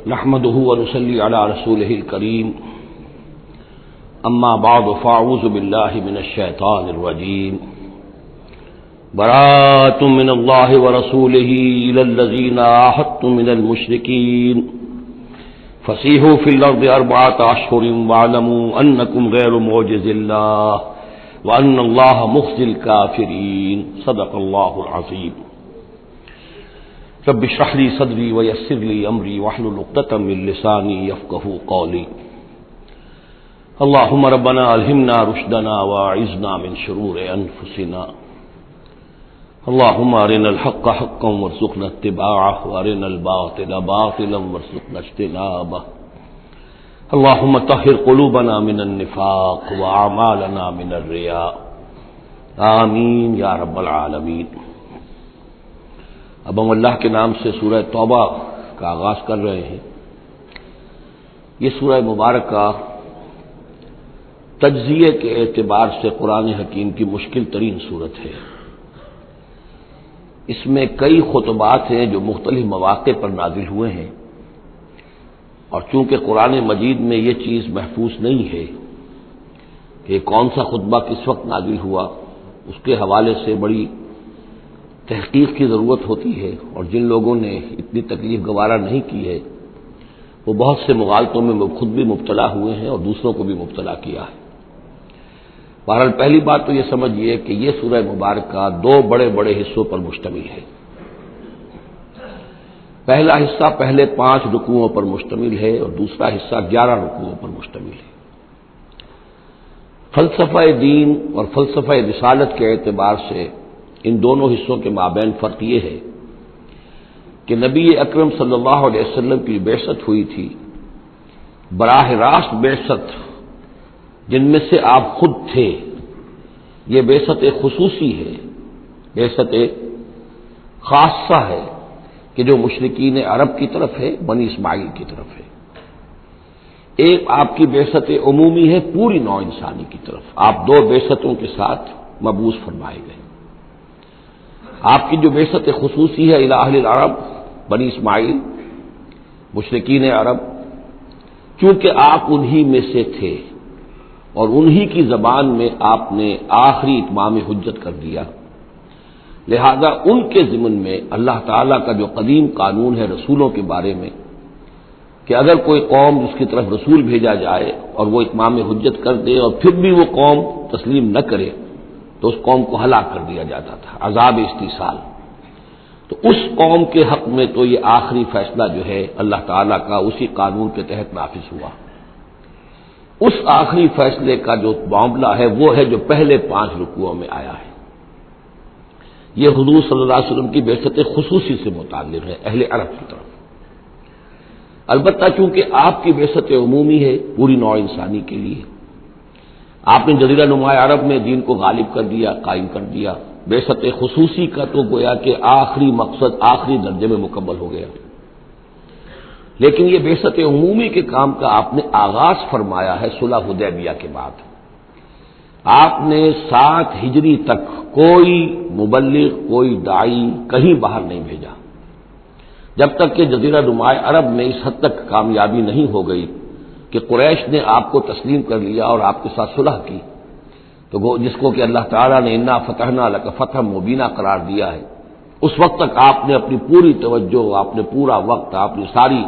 نحمده ونصلي على رسوله الكريم اما بعد فاعوذ بالله من الشيطان الرجيم براءة من الله ورسوله إلى الذين عاهدتم من المشركين فسيحوا في الأرض 4 أشهر واعلموا أنكم غير معجز الله وأن الله مخزي الكافرين صدق الله العظيم رب اشرح لي صدري ويسر لي أمري واحلل عقدة من لساني يفقهوا قولي اللهم ربنا ألهمنا رشدنا وأعذنا من شرور أنفسنا اللهم أرنا الحق حقا وارزقنا اتباعه وأرنا الباطل باطلا وارزقنا اجتنابه اللهم طهر قلوبنا من النفاق وأعمالنا من الرياء آمین یا رب العالمین۔ اب ہم اللہ کے نام سے سورہ توبہ کا آغاز کر رہے ہیں۔ یہ سورہ مبارکہ تجزیے کے اعتبار سے قرآن حکیم کی مشکل ترین صورت ہے۔ اس میں کئی خطبات ہیں جو مختلف مواقع پر نازل ہوئے ہیں، اور چونکہ قرآن مجید میں یہ چیز محفوظ نہیں ہے کہ کون سا خطبہ کس وقت نازل ہوا، اس کے حوالے سے بڑی تحقیق کی ضرورت ہوتی ہے، اور جن لوگوں نے اتنی تکلیف گوارا نہیں کی ہے وہ بہت سے مغالطوں میں خود بھی مبتلا ہوئے ہیں اور دوسروں کو بھی مبتلا کیا ہے۔ بہرحال پہلی بات تو یہ سمجھیے کہ یہ سورہ مبارکہ 2 بڑے بڑے حصوں پر مشتمل ہے۔ پہلا حصہ پہلے 5 رکوعوں پر مشتمل ہے اور دوسرا حصہ 11 رکوعوں پر مشتمل ہے۔ فلسفہ دین اور فلسفہ رسالت کے اعتبار سے ان دونوں حصوں کے مابین فرق یہ ہے کہ نبی اکرم صلی اللہ علیہ وسلم کی بعثت ہوئی تھی، براہ راست بعثت جن میں سے آپ خود تھے، یہ بعثت خصوصی ہے، بعثت خاصہ ہے کہ جو مشرکین عرب کی طرف ہے، بنی اسماعیل کی طرف ہے۔ ایک آپ کی بعثت عمومی ہے پوری نوع انسانی کی طرف، آپ 2 بعثتوں کے ساتھ مبعوث فرمائے گئے۔ آپ کی جو بعثت خصوصی ہے الی اہل العرب، بنی اسماعیل، مشرکین عرب، چونکہ آپ انہی میں سے تھے اور انہی کی زبان میں آپ نے آخری اتمام حجت کر دیا، لہذا ان کے ضمن میں اللہ تعالیٰ کا جو قدیم قانون ہے رسولوں کے بارے میں کہ اگر کوئی قوم جس کی طرف رسول بھیجا جائے اور وہ اتمام حجت کر دے اور پھر بھی وہ قوم تسلیم نہ کرے تو اس قوم کو ہلاک کر دیا جاتا تھا، عذاب استیصال۔ تو اس قوم کے حق میں تو یہ آخری فیصلہ جو ہے اللہ تعالیٰ کا اسی قانون کے تحت نافذ ہوا۔ اس آخری فیصلے کا جو معاملہ ہے وہ ہے جو پہلے 5 رکوعوں میں آیا ہے۔ یہ حضور صلی اللہ علیہ وسلم کی بعثت خصوصی سے متعلق ہے اہل عرب کی طرف۔ البتہ چونکہ آپ کی بعثت عمومی ہے پوری نوع انسانی کے لیے، آپ نے جزیرہ نما عرب میں دین کو غالب کر دیا، قائم کر دیا۔ بعثت خصوصی کا تو گویا کہ آخری مقصد آخری درجے میں مکمل ہو گیا، لیکن یہ بعثت عمومی کے کام کا آپ نے آغاز فرمایا ہے صلح حدیبیہ کے بعد۔ آپ نے 7 ہجری تک کوئی مبلغ، کوئی داعی کہیں باہر نہیں بھیجا، جب تک کہ جزیرہ نما عرب میں اس حد تک کامیابی نہیں ہو گئی کہ قریش نے آپ کو تسلیم کر لیا اور آپ کے ساتھ صلح کی، تو وہ جس کو کہ اللہ تعالیٰ نے انا فتحنا لک فتحا مبینہ قرار دیا ہے، اس وقت تک آپ نے اپنی پوری توجہ، آپ نے پورا وقت، آپ نے ساری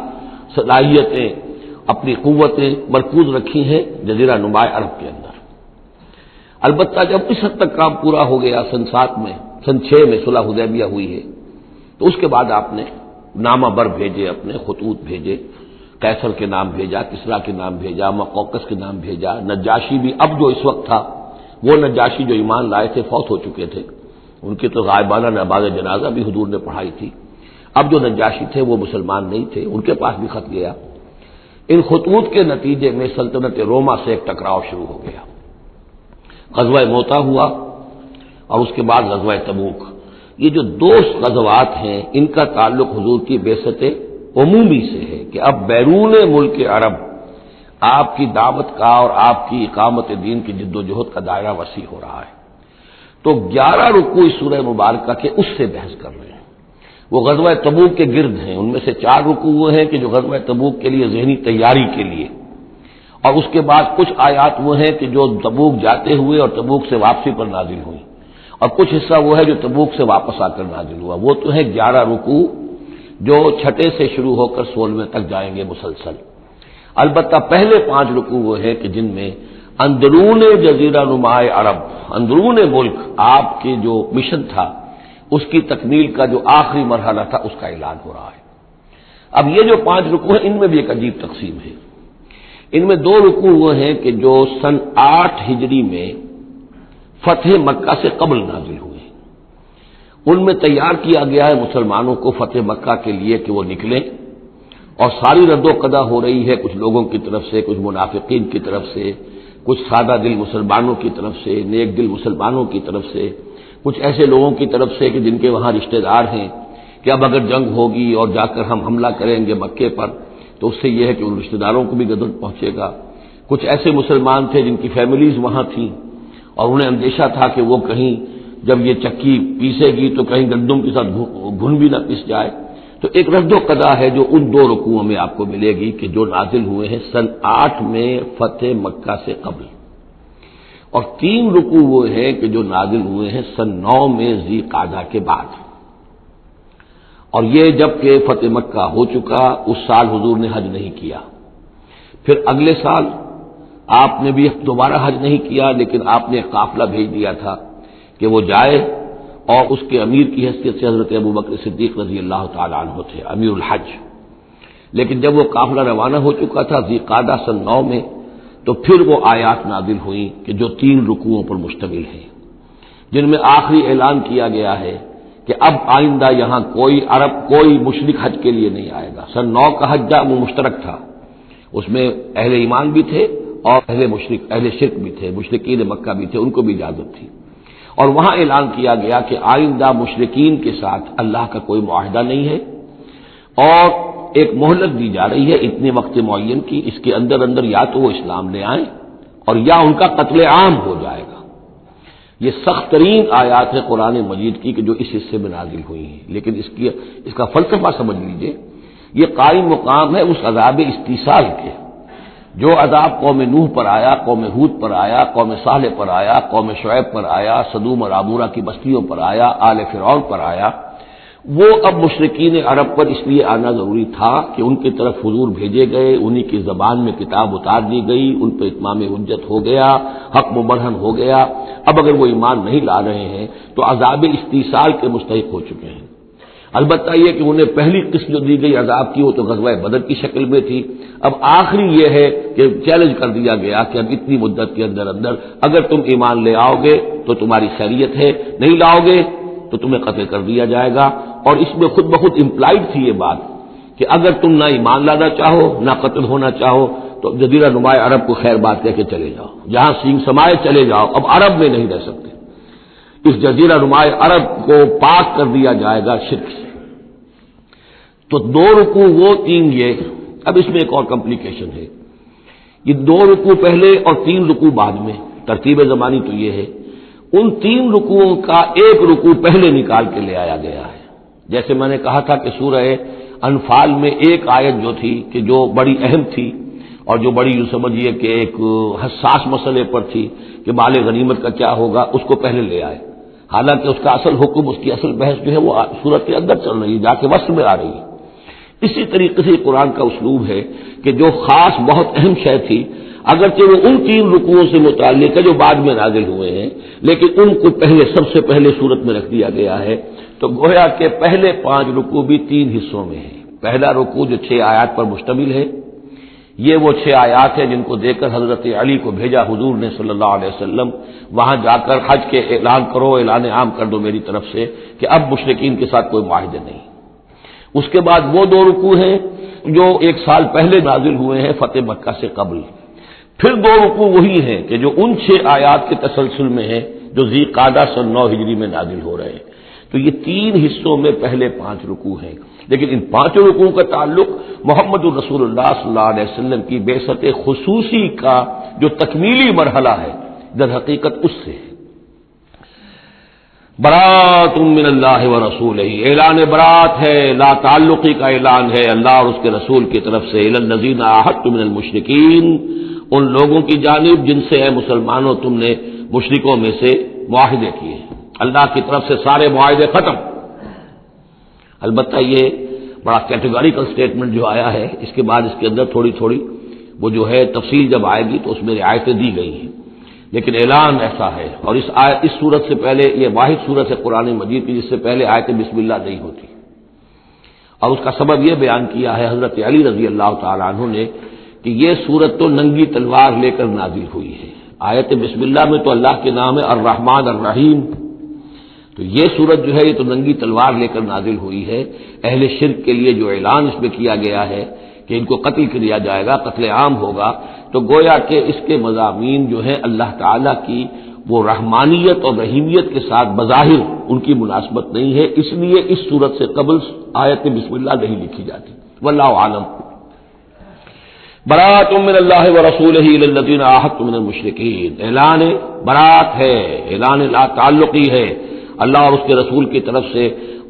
صلاحیتیں، اپنی قوتیں مرکوز رکھی ہیں جزیرہ نما عرب کے اندر۔ البتہ جب اس حد تک کام پورا ہو گیا سن 7 میں، سن 6 میں صلح حدیبیہ ہوئی ہے، تو اس کے بعد آپ نے نامہ بر بھیجے، اپنے خطوط بھیجے، قیصر کے نام بھیجا، کسریٰ کے نام بھیجا، مقوقس کے نام بھیجا، نجاشی بھی اب جو اس وقت تھا، وہ نجاشی جو ایمان لائے تھے فوت ہو چکے تھے، ان کی تو غائبانہ نماز جنازہ بھی حضور نے پڑھائی تھی۔ اب جو نجاشی تھے وہ مسلمان نہیں تھے، ان کے پاس بھی خط گیا۔ ان خطوط کے نتیجے میں سلطنت روما سے ایک ٹکراؤ شروع ہو گیا، غزوہ موتا ہوا اور اس کے بعد غزوہ تبوک۔ یہ جو 2 غزوات ہیں ان کا تعلق حضور کی بعثت عمومی سے ہے کہ اب بیرون ملک عرب آپ کی دعوت کا اور آپ کی اقامت دین کی جد و جہد کا دائرہ وسیع ہو رہا ہے۔ تو 11 رکوع اس سورہ مبارکہ کے اس سے بحث کر رہے ہیں۔ وہ غزوہ تبوک کے گرد ہیں۔ ان میں سے 4 رکوع وہ ہیں کہ جو غزوہ تبوک کے لیے ذہنی تیاری کے لیے، اور اس کے بعد کچھ آیات وہ ہیں کہ جو تبوک جاتے ہوئے اور تبوک سے واپسی پر نازل ہوئی، اور کچھ حصہ وہ ہے جو تبوک سے واپس آ کر نازل ہوا۔ وہ تو ہے 11 رکوع جو 6 سے شروع ہو کر 16 تک جائیں گے مسلسل۔ البتہ پہلے 5 رکوع وہ ہیں کہ جن میں اندرون جزیرہ نمائے عرب، اندرون ملک آپ کے جو مشن تھا اس کی تکمیل کا جو آخری مرحلہ تھا اس کا اعلان ہو رہا ہے۔ اب یہ جو 5 رکوع ہیں ان میں بھی ایک عجیب تقسیم ہے۔ ان میں 2 رکوع وہ ہیں کہ جو سن 8 ہجری میں فتح مکہ سے قبل نازل ہوئے، ان میں تیار کیا گیا ہے مسلمانوں کو فتح مکہ کے لیے کہ وہ نکلیں، اور ساری رد و قدا ہو رہی ہے کچھ لوگوں کی طرف سے، کچھ منافقین کی طرف سے، کچھ سادہ دل مسلمانوں کی طرف سے، نیک دل مسلمانوں کی طرف سے، کچھ ایسے لوگوں کی طرف سے کہ جن کے وہاں رشتہ دار ہیں کہ اب اگر جنگ ہوگی اور جا کر ہم حملہ کریں گے مکے پر تو اس سے یہ ہے کہ ان رشتہ داروں کو بھی غضب پہنچے گا۔ کچھ ایسے مسلمان تھے جن کی فیملیز وہاں تھیں اور انہیں اندیشہ تھا کہ وہ کہیں جب یہ چکی پیسے گی تو کہیں گندم کے ساتھ گھن بھی نہ پس جائے۔ تو ایک رد و قدا ہے جو ان 2 رکوعوں میں آپ کو ملے گی کہ جو نازل ہوئے ہیں سن 8 میں فتح مکہ سے قبل، اور 3 رکوع وہ ہیں کہ جو نازل ہوئے ہیں سن 9 میں ذی قعدہ کے بعد۔ اور یہ جب کہ فتح مکہ ہو چکا، اس سال حضور نے حج نہیں کیا، پھر اگلے سال آپ نے بھی دوبارہ حج نہیں کیا، لیکن آپ نے قافلہ بھیج دیا تھا کہ وہ جائے، اور اس کے امیر کی حیثیت سے حضرت ابوبکر صدیق رضی اللہ تعالی عنہ تھے امیر الحج۔ لیکن جب وہ قافلہ روانہ ہو چکا تھا ذی قعدہ سن 9 میں، تو پھر وہ آیات نازل ہوئیں کہ جو 3 رکوعوں پر مشتمل ہیں، جن میں آخری اعلان کیا گیا ہے کہ اب آئندہ یہاں کوئی عرب، کوئی مشرک حج کے لیے نہیں آئے گا۔ سن 9 کا حج وہ مشترک تھا، اس میں اہل ایمان بھی تھے اور اہل شرک بھی تھے، مشرکین مکہ بھی تھے، ان کو بھی اجازت تھی۔ اور وہاں اعلان کیا گیا کہ آئندہ مشرکین کے ساتھ اللہ کا کوئی معاہدہ نہیں ہے، اور ایک مہلت دی جا رہی ہے اتنے وقت معین کی، اس کے اندر اندر یا تو وہ اسلام لے آئیں اور یا ان کا قتل عام ہو جائے گا۔ یہ سخت ترین آیات ہے قرآن مجید کی کہ جو اس حصے میں نازل ہوئی ہیں، لیکن اس کا فلسفہ سمجھ لیجئے، یہ قائم مقام ہے اس عذاب استیصال کے جو عذاب قوم نوح پر آیا، قوم ہود پر آیا، قوم صالح پر آیا، قوم شعیب پر آیا، سدوم اور عمورہ کی بستیوں پر آیا، آل فرعون پر آیا۔ وہ اب مشرکین عرب پر اس لیے آنا ضروری تھا کہ ان کی طرف حضور بھیجے گئے، انہی کی زبان میں کتاب اتار دی گئی، ان پہ اتمام حجت ہو گیا، حق مبرہن ہو گیا۔ اب اگر وہ ایمان نہیں لا رہے ہیں تو عذاب استیصال کے مستحق ہو چکے ہیں۔ البتہ یہ کہ انہیں پہلی قسط جو دی گئی عذاب کی وہ تو غزوہ بدر کی شکل میں تھی، اب آخری یہ ہے کہ چیلنج کر دیا گیا کہ اب اتنی مدت کے اندر اندر اگر تم ایمان لے آؤ گے تو تمہاری خیریت ہے، نہیں لاؤ گے تو تمہیں قتل کر دیا جائے گا۔ اور اس میں خود بخود امپلائڈ تھی یہ بات کہ اگر تم نہ ایمان لانا چاہو نہ قتل ہونا چاہو تو جزیرہ نمائے عرب کو خیر بات کہہ کے چلے جاؤ، جہاں سینگ سمائے چلے جاؤ، اب عرب میں نہیں رہ سکتے۔ اس جزیرہ نمائے عرب کو پاک کر دیا جائے گا شرک سے۔ تو 2 رکوع وہ 3 یہ، اب اس میں ایک اور کمپلیکیشن ہے، یہ 2 رکوع پہلے اور 3 رکوع بعد میں، ترتیب زمانی تو یہ ہے، ان 3 رکوعوں کا ایک رکوع پہلے نکال کے لے آیا گیا ہے۔ جیسے میں نے کہا تھا کہ سورہ انفال میں ایک آیت جو تھی کہ جو بڑی اہم تھی اور جو بڑی یوں سمجھیے کہ ایک حساس مسئلے پر تھی کہ مال غنیمت کا کیا ہوگا، اس کو پہلے لے آئے، حالانکہ اس کا اصل حکم، اس کی اصل بحث جو ہے وہ سورت کے اندر چل رہی ہے، جا کے وسط میں آ رہی ہے۔ اسی طریقے سے قرآن کا اسلوب ہے کہ جو خاص بہت اہم شے تھی اگرچہ وہ ان 3 رکوعوں سے متعلق ہے جو بعد میں نازل ہوئے ہیں، لیکن ان کو پہلے سب سے پہلے سورت میں رکھ دیا گیا ہے۔ تو گویا کہ پہلے 5 رکوع بھی 3 حصوں میں ہیں۔ پہلا رکوع جو 6 آیات پر مشتمل ہے، یہ وہ 6 آیات ہیں جن کو دے کر حضرت علی کو بھیجا حضور نے صلی اللہ علیہ وسلم، وہاں جا کر حج کے اعلان کرو، اعلان عام کر دو میری طرف سے کہ اب مشرکین کے ساتھ کوئی معاہدے نہیں۔ اس کے بعد وہ 2 رکوع ہیں جو 1 سال پہلے نازل ہوئے ہیں فتح مکہ سے قبل۔ پھر 2 رکوع وہی ہیں کہ جو ان 6 آیات کے تسلسل میں ہیں جو ذی قعدہ سن 9 ہجری میں نازل ہو رہے ہیں۔ تو یہ 3 حصوں میں پہلے 5 رکوع ہیں، لیکن ان 5 رکوعوں کا تعلق محمد الرسول اللہ صلی اللہ علیہ وسلم کی بعثت خصوصی کا جو تکمیلی مرحلہ ہے در حقیقت اس سے ہے۔ برات من اللہ و رسولہ، اعلان برات ہے، لا تعلقی کا اعلان ہے اللہ اور اس کے رسول کی طرف سے، الی الذین عاہدتم من المشرکین، ان لوگوں کی جانب جن سے اے مسلمانوں تم نے مشرکوں میں سے معاہدے کیے، اللہ کی طرف سے سارے معاہدے ختم۔ البتہ یہ بڑا کیٹیگوریکل سٹیٹمنٹ جو آیا ہے، اس کے بعد اس کے اندر تھوڑی تھوڑی وہ جو ہے تفصیل جب آئے گی تو اس میں رعایتیں دی گئی ہیں، لیکن اعلان ایسا ہے۔ اور اس سورت سے پہلے یہ واحد سورت ہے قرآن مجید کی جس سے پہلے آیت بسم اللہ نہیں ہوتی، اور اس کا سبب یہ بیان کیا ہے حضرت علی رضی اللہ تعالی عنہ نے کہ یہ سورت تو ننگی تلوار لے کر نازل ہوئی ہے۔ آیت بسم اللہ میں تو اللہ کے نام ہے الرحمن الرحیم، تو یہ سورت جو ہے یہ تو ننگی تلوار لے کر نازل ہوئی ہے۔ اہل شرک کے لیے جو اعلان اس میں کیا گیا ہے کہ ان کو قتل کیا جائے گا، قتل عام ہوگا، تو گویا کہ اس کے مضامین جو ہیں اللہ تعالیٰ کی وہ رحمانیت اور رحیمیت کے ساتھ بظاہر ان کی مناسبت نہیں ہے، اس لیے اس صورت سے قبل آیت بسم اللہ نہیں لکھی جاتی۔ واللہ عالم۔ برات من اللہ ورسولہ الی الذین عاہدتم من المشرکین، اعلان برات ہے، اعلان لا تعلقی ہے اللہ اور اس کے رسول کی طرف سے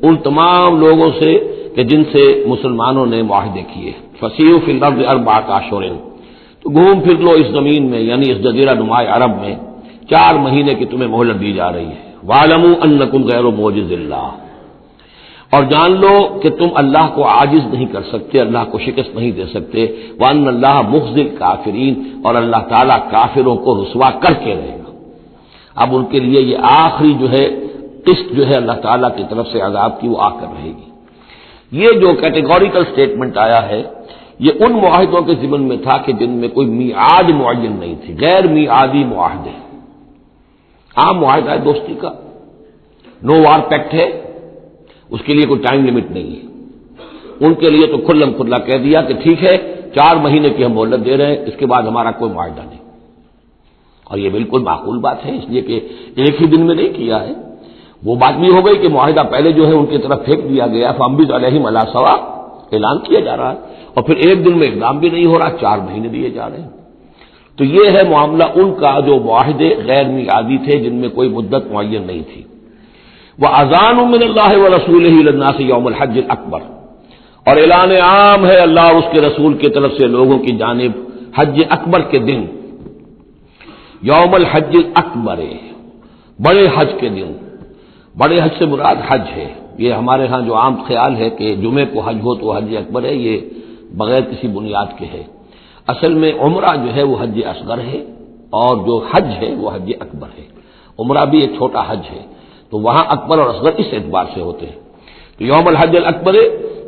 ان تمام لوگوں سے کہ جن سے مسلمانوں نے معاہدے کیے۔ فسیحوا فی الارض اربعۃ اشہر، تو گھوم پھر لو اس زمین میں یعنی اس جزیرہ نما عرب میں 4 مہینے کی تمہیں مہلت دی جا رہی ہے۔ وَاعْلَمُوا أَنَّكُمْ غَيْرُ مُعْجِزِ اللَّهِ، اور جان لو کہ تم اللہ کو عاجز نہیں کر سکتے، اللہ کو شکست نہیں دے سکتے۔ وَأَنَّ اللَّهَ مُخْزِي الْكَافِرِينَ، اور اللہ تعالیٰ کافروں کو رسوا کر کے رہے گا۔ اب ان کے لیے یہ آخری جو ہے قسط جو ہے اللہ تعالیٰ کی طرف سے عذاب کی وہ آ کر رہے گی۔ یہ جو کیٹیگوریکل سٹیٹمنٹ آیا ہے یہ ان معاہدوں کے ضمن میں تھا کہ جن میں کوئی میعاد معین نہیں تھی، غیر میعادی معاہدے۔ عام معاہدہ ہے دوستی کا، نو وار پیکٹ ہے، اس کے لیے کوئی ٹائم لمٹ نہیں ہے۔ ان کے لیے تو کھلم کھلا کہہ دیا کہ ٹھیک ہے 4 مہینے کی ہم مہلت دے رہے ہیں، اس کے بعد ہمارا کوئی معاہدہ نہیں۔ اور یہ بالکل معقول بات ہے، اس لیے کہ ایک ہی دن میں نہیں کیا ہے۔ وہ بات بھی ہو گئی کہ معاہدہ پہلے جو ہے ان کی طرف پھینک دیا گیا، فَأَنبِذْ عَلَيْهِمْ عَلَىٰ سَوَاءٍ، اعلان کیا جا رہا ہے، اور پھر ایک دن میں اقدام بھی نہیں ہو رہا، 4 مہینے دیے جا رہے ہیں۔ تو یہ ہے معاملہ ان کا جو معاہدے غیر میعادی تھے جن میں کوئی مدت معین نہیں تھی۔ وَأَذَانٌ مِّنَ اللَّهِ وَرَسُولِهِ إِلَى النَّاسِ يَوْمَ الْحَجِّ الْأَكْبَرِ، اور اعلان عام ہے اللہ اور اس کے رسول کی طرف سے لوگوں کی جانب حج اکبر کے دن، یوم الحج الاکبر، بڑے حج کے دن۔ بڑے حج سے مراد حج ہے، یہ ہمارے ہاں جو عام خیال ہے کہ جمعے کو حج ہو تو حج اکبر ہے، یہ بغیر کسی بنیاد کے ہے۔ اصل میں عمرہ جو ہے وہ حج اصغر ہے، اور جو حج ہے وہ حج اکبر ہے۔ عمرہ بھی ایک چھوٹا حج ہے، تو وہاں اکبر اور اصغر اس اعتبار سے ہوتے ہیں۔ تو یوم الحج الاکبر،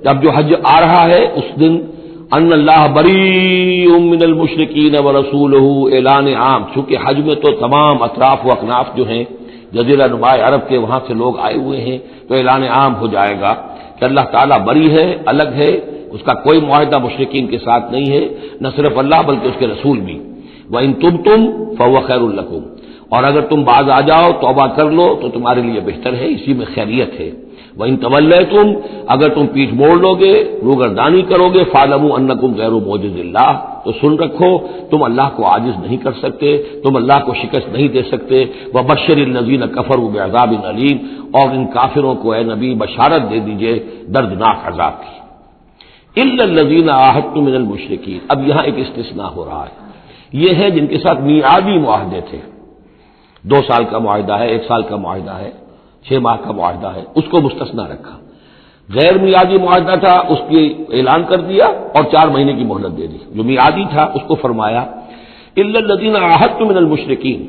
جب جو حج آ رہا ہے اس دن، ان اللہ بریء من المشرکین ورسولہ، اعلان عام، چونکہ حج میں تو تمام اطراف و اکناف جو ہیں جزیرہ نما عرب کے وہاں سے لوگ آئے ہوئے ہیں، تو اعلان عام ہو جائے گا کہ اللہ تعالیٰ بری ہے، الگ ہے، اس کا کوئی معاہدہ مشرکین کے ساتھ نہیں ہے، نہ صرف اللہ بلکہ اس کے رسول بھی۔ وَإِن تُبْتُمْ فَهُوَ خَيْرٌ لَكُمْ، اور اگر تم باز آ جاؤ، توبہ کر لو تو تمہارے لیے بہتر ہے، اسی میں خیریت ہے۔ وَإِن تَوَلَّيْتُمْ، اگر تم پیٹھ موڑ لو گے، روگردانی کرو گے، فَاعْلَمُوا أَنَّكُمْ غَيْرُ مُعْجِزِ اللَّهِ، تو سن رکھو تم اللہ کو عاجز نہیں کر سکتے، تم اللہ کو شکست نہیں دے سکتے۔ وَبَشِّرِ الَّذِينَ كَفَرُوا بِعَذَابٍ أَلِيمٍ، اور ان کافروں کو اے نبی بشارت دے دیجئے دردناک عذاب کی۔ إِلَّا الَّذِينَ عَاهَدتُّم مِّنَ الْمُشْرِكِينَ، اب یہاں ایک استثناء ہو رہا ہے، یہ ہے جن کے ساتھ میعادی معاہدے تھے، 2 سال کا معاہدہ ہے، 1 سال کا معاہدہ ہے، 6 ماہ کا معاہدہ ہے، اس کو مستثنا رکھا۔ غیر میعادی معاہدہ تھا اس کی اعلان کر دیا اور 4 مہینے کی مہلت دے دی۔ جو میعادی تھا اس کو فرمایا الا الذین عاہدتم من المشرکین،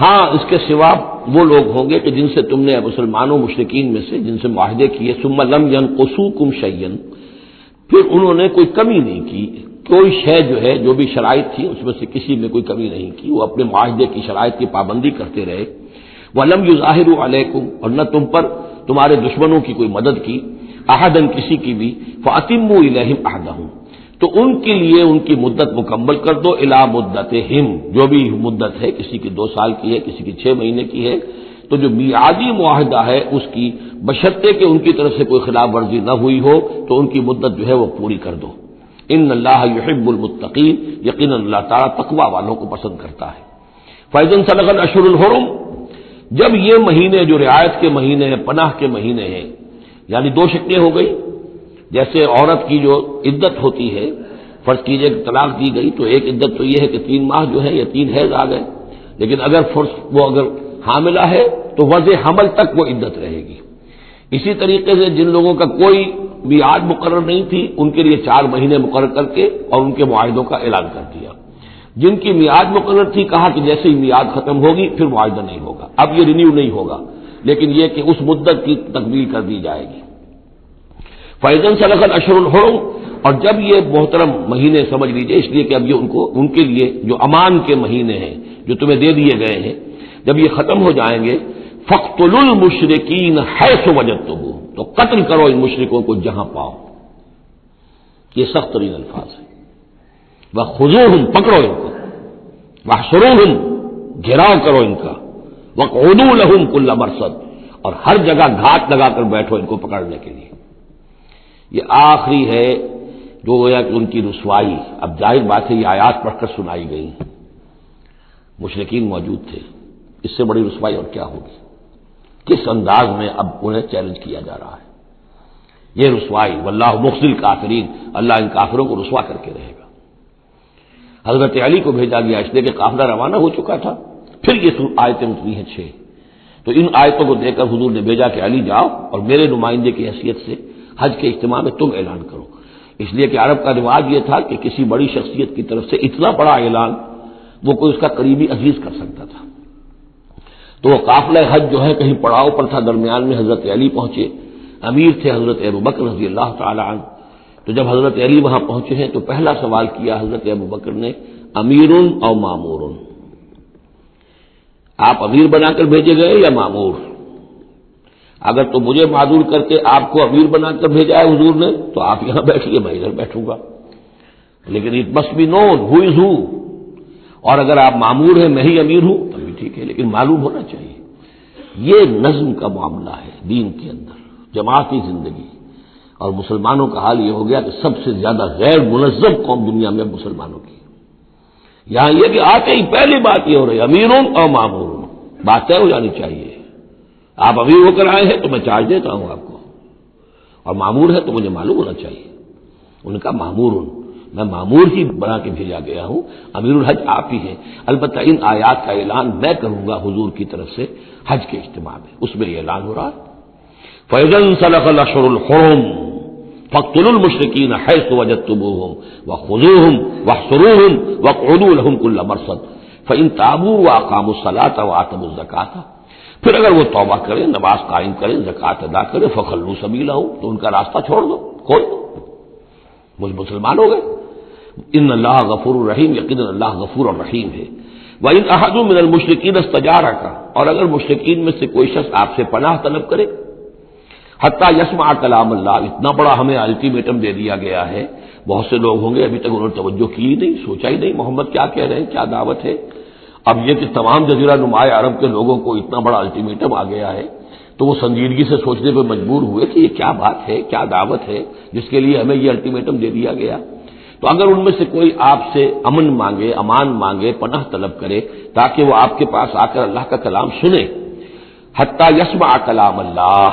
ہاں اس کے سوا وہ لوگ ہوں گے کہ جن سے تم نے مسلمانوں مشرکین میں سے جن سے معاہدے کیے، ثم لم ينقصوکم شیئا، پھر انہوں نے کوئی کمی نہیں کی، کوئی شے جو ہے جو بھی شرائط تھی اس میں سے کسی میں کوئی کمی نہیں کی، وہ اپنے معاہدے کی شرائط کی پابندی کرتے رہے۔ وَلَمْ يُظَاهِرُوا عَلَيْكُمْ، اور نہ تم پر تمہارے دشمنوں کی کوئی مدد کی، احدن کسی کی بھی، فَأَتِمُّوا إِلَيْهِمْ عَهْدَهُمْ، تو ان کے لیے ان کی مدت مکمل کر دو، الی مدتہم، جو بھی مدت ہے، کسی کی 2 سال کی ہے، کسی کی 6 مہینے کی ہے، تو جو میعادی معاہدہ ہے اس کی بشرطے کہ ان کی طرف سے کوئی خلاف ورزی نہ ہوئی ہو تو ان کی مدت جو ہے وہ پوری کر دو۔ ان اللہ یحب المتقین، یقینا اللہ تعالیٰ تقوی والوں کو پسند کرتا ہے۔ فَإِذَا انْسَلَخَ الْأَشْهُرُ الْحُرُمُ، جب یہ مہینے جو رعایت کے مہینے ہیں، پناہ کے مہینے ہیں، یعنی دو شکلیں ہو گئی، جیسے عورت کی جو عدت ہوتی ہے، فرض کیجئے کہ طلاق دی گئی تو ایک عدت تو یہ ہے کہ 3 ماہ جو ہے یا 3 حیض آ گئے، لیکن اگر وہ اگر حاملہ ہے تو وضع حمل تک وہ عدت رہے گی۔ اسی طریقے سے جن لوگوں کا کوئی میعاد مقرر نہیں تھی ان کے لیے 4 مہینے مقرر کر کے اور ان کے معاہدوں کا اعلان کر دیا۔ جن کی میعاد مقرر تھی کہا کہ جیسے ہی میعاد ختم ہوگی پھر معاہدہ نہیں ہوگا، اب یہ رینیو نہیں ہوگا، لیکن یہ کہ اس مدت کی تکمیل کر دی جائے گی۔ فَإِذَا انسَلَخَ الْأَشْهُرُ الْحُرُمُ، اور جب یہ محترم مہینے سمجھ لیجئے، اس لیے کہ اب یہ ان کے لیے جو امان کے مہینے ہیں جو تمہیں دے دیے گئے ہیں، جب یہ ختم ہو جائیں گے، فَاقْتُلُوا الْمُشْرِكِينَ حَيْثُ وَجَدتُّمُوهُمْ، تو قتل کرو ان مشرکوں کو جہاں پاؤ۔ یہ سخت ترین الفاظ ہیں۔ وَخُذُوهُمْ، پکڑو ان کو، وَاحْصُرُوهُمْ، گھیراؤ کرو ان کا، وَاقْعُدُوا لَهُمْ كُلَّ مَرْصَدٍ، اور ہر جگہ گھات لگا کر بیٹھو ان کو پکڑنے کے لیے۔ یہ آخری ہے جو گویا کہ ان کی رسوائی، اب ظاہر بات ہے یہ آیات پڑھ کر سنائی گئی، مشرکین موجود تھے، اس سے بڑی رسوائی اور کیا ہوگی؟ کس انداز میں اب انہیں چیلنج کیا جا رہا ہے؟ یہ رسوائی، واللہ مخزی الکافرین، اللہ ان کافروں کو رسوا کر کے رہے گا۔ حضرت علی کو بھیجا گیا اس لیے کہ قافلہ روانہ ہو چکا تھا، پھر یہ آیتیں اتری ہیں 6، تو ان آیتوں کو دے کر حضور نے بھیجا کہ علی جاؤ اور میرے نمائندے کی حیثیت سے حج کے اجتماع میں تم اعلان کرو، اس لیے کہ عرب کا رواج یہ تھا کہ کسی بڑی شخصیت کی طرف سے اتنا بڑا اعلان وہ کوئی اس کا قریبی عزیز کر سکتا تھا۔ تو وہ قافلہ حج جو ہے کہیں پڑاؤ پر تھا، درمیان میں حضرت علی پہنچے، امیر تھے حضرت ابوبکر رضی اللہ تعالی عنہ۔ تو جب حضرت علی وہاں پہنچے ہیں تو پہلا سوال کیا حضرت ابوبکر نے، امیر او مامور، آپ امیر بنا کر بھیجے گئے یا مامور؟ اگر تو مجھے معذور کر کے آپ کو امیر بنا کر بھیجا ہے حضور نے تو آپ یہاں بیٹھیے، میں ادھر بیٹھوں گا، لیکن اٹ مسٹ بی نون ہو از ہو، اور اگر آپ مامور ہیں میں ہی امیر ہوں تب بھی ٹھیک ہے، لیکن معلوم ہونا چاہیے۔ یہ نظم کا معاملہ ہے دین کے اندر، جماعتی زندگی، اور مسلمانوں کا حال یہ ہو گیا کہ سب سے زیادہ غیر منظم قوم دنیا میں مسلمانوں کی۔ یہاں یہ کہ آتے ہی پہلی بات یہ ہو رہی ہے امیر اور مامور، بات طے ہو جانی چاہیے۔ آپ امیر ہو کر آئے ہیں تو میں چارج دیتا ہوں آپ کو، اور مامور ہے تو مجھے معلوم ہونا چاہیے۔ ان کا مامور، میں مامور ہی بنا کے بھیجا گیا ہوں، امیر الحج آپ ہی ہیں۔ البتہ ان آیات کا اعلان میں کروں گا حضور کی طرف سے حج کے اجتماع میں، اس میں یہ اعلان ہو رہا ہے۔ فَإِذَا انسَلَخَ الْأَشْهُرُ الْحُرُمُ فَاقْتُلُوا الْمُشْرِكِينَ حَيْثُ وَجَدتُّمُوهُمْ وَخُذُوهُمْ وَاحْصُرُوهُمْ وَاقْعُدُوا لَهُمْ كُلَّ مَرْصَدٍ فَإِن تَابُوا وَأَقَامُوا الصَّلَاةَ وَآتَوُا الزَّكَاةَ، پھر اگر وہ توبہ کریں، نماز قائم کریں، زکوٰۃ ادا کریں، فَخَلُّوا سَبِيلَهُمْ، تو ان کا راستہ چھوڑ دو، کھول دو، وہ مسلمان ہو گئے۔ ان اللہ غفور الرحیم، یقیناً اللہ غفور الرحیم ہے۔ وَإِنْ أَحَدٌ مِّنَ الْمُشْرِكِينَ اسْتَجَارَكَ، اور اگر مشرکین میں سے کوئی شخص آپ سے پناہ طلب کرے، حتیٰ یسمع کلام اللہ، اتنا بڑا ہمیں الٹیمیٹم دے دیا گیا ہے، بہت سے لوگ ہوں گے ابھی تک انہوں نے توجہ کی ہی نہیں، سوچا ہی نہیں محمد کیا کہہ رہے ہیں، کیا دعوت ہے۔ اب یہ کہ تمام جزیرہ نما عرب کے لوگوں کو اتنا بڑا الٹیمیٹم آ گیا ہے تو وہ سنجیدگی سے سوچنے پہ مجبور ہوئے کہ یہ کیا بات ہے، کیا دعوت ہے جس کے لیے ہمیں یہ الٹیمیٹم دے دیا گیا۔ تو اگر ان میں سے کوئی آپ سے امن مانگے، امان مانگے، پناہ طلب کرے تاکہ وہ آپ کے پاس آ کر اللہ کا کلام سنے، حتیٰ یسمع کلام اللہ،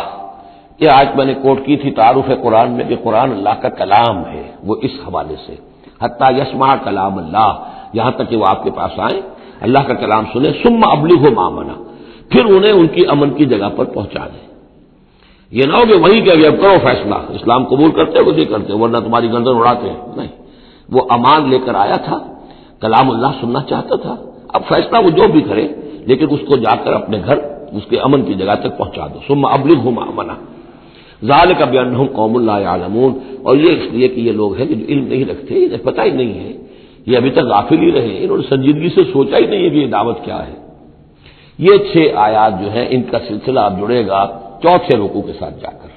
یہ آج میں نے کوٹ کی تھی تعارف قرآن میں کہ قرآن اللہ کا کلام ہے، وہ اس حوالے سے حتیٰ یسمع کلام اللہ، یہاں تک کہ وہ آپ کے پاس آئیں، اللہ کا کلام سنیں، ثم ابلغہ ما امنہ، پھر انہیں ان کی امن کی جگہ پر پہنچا دیں۔ یہ نہ ہو کہ وہیں کہ اب کرو فیصلہ، اسلام قبول کرتے ہو کہ نہیں کرتے، ورنہ تمہاری گردن اڑاتے ہیں، نہیں، وہ امان لے کر آیا تھا، کلام اللہ سننا چاہتا تھا، اب فیصلہ وہ جو بھی کرے لیکن اس کو جا کر اپنے گھر اس کے امن کی جگہ تک پہنچا دو۔ ثم ابلغہ ما امنہ ذالک بانہم قوم لا یعلمون، اور یہ اس لیے کہ یہ لوگ ہیں جو علم نہیں رکھتے، انہیں پتہ ہی نہیں ہے، یہ ابھی تک غافل ہی رہے، انہوں نے سنجیدگی سے سوچا ہی نہیں ہے کہ یہ دعوت کیا ہے۔ یہ 6 آیات جو ہیں ان کا سلسلہ اب جڑے گا چوتھے رکوع کے ساتھ جا کر۔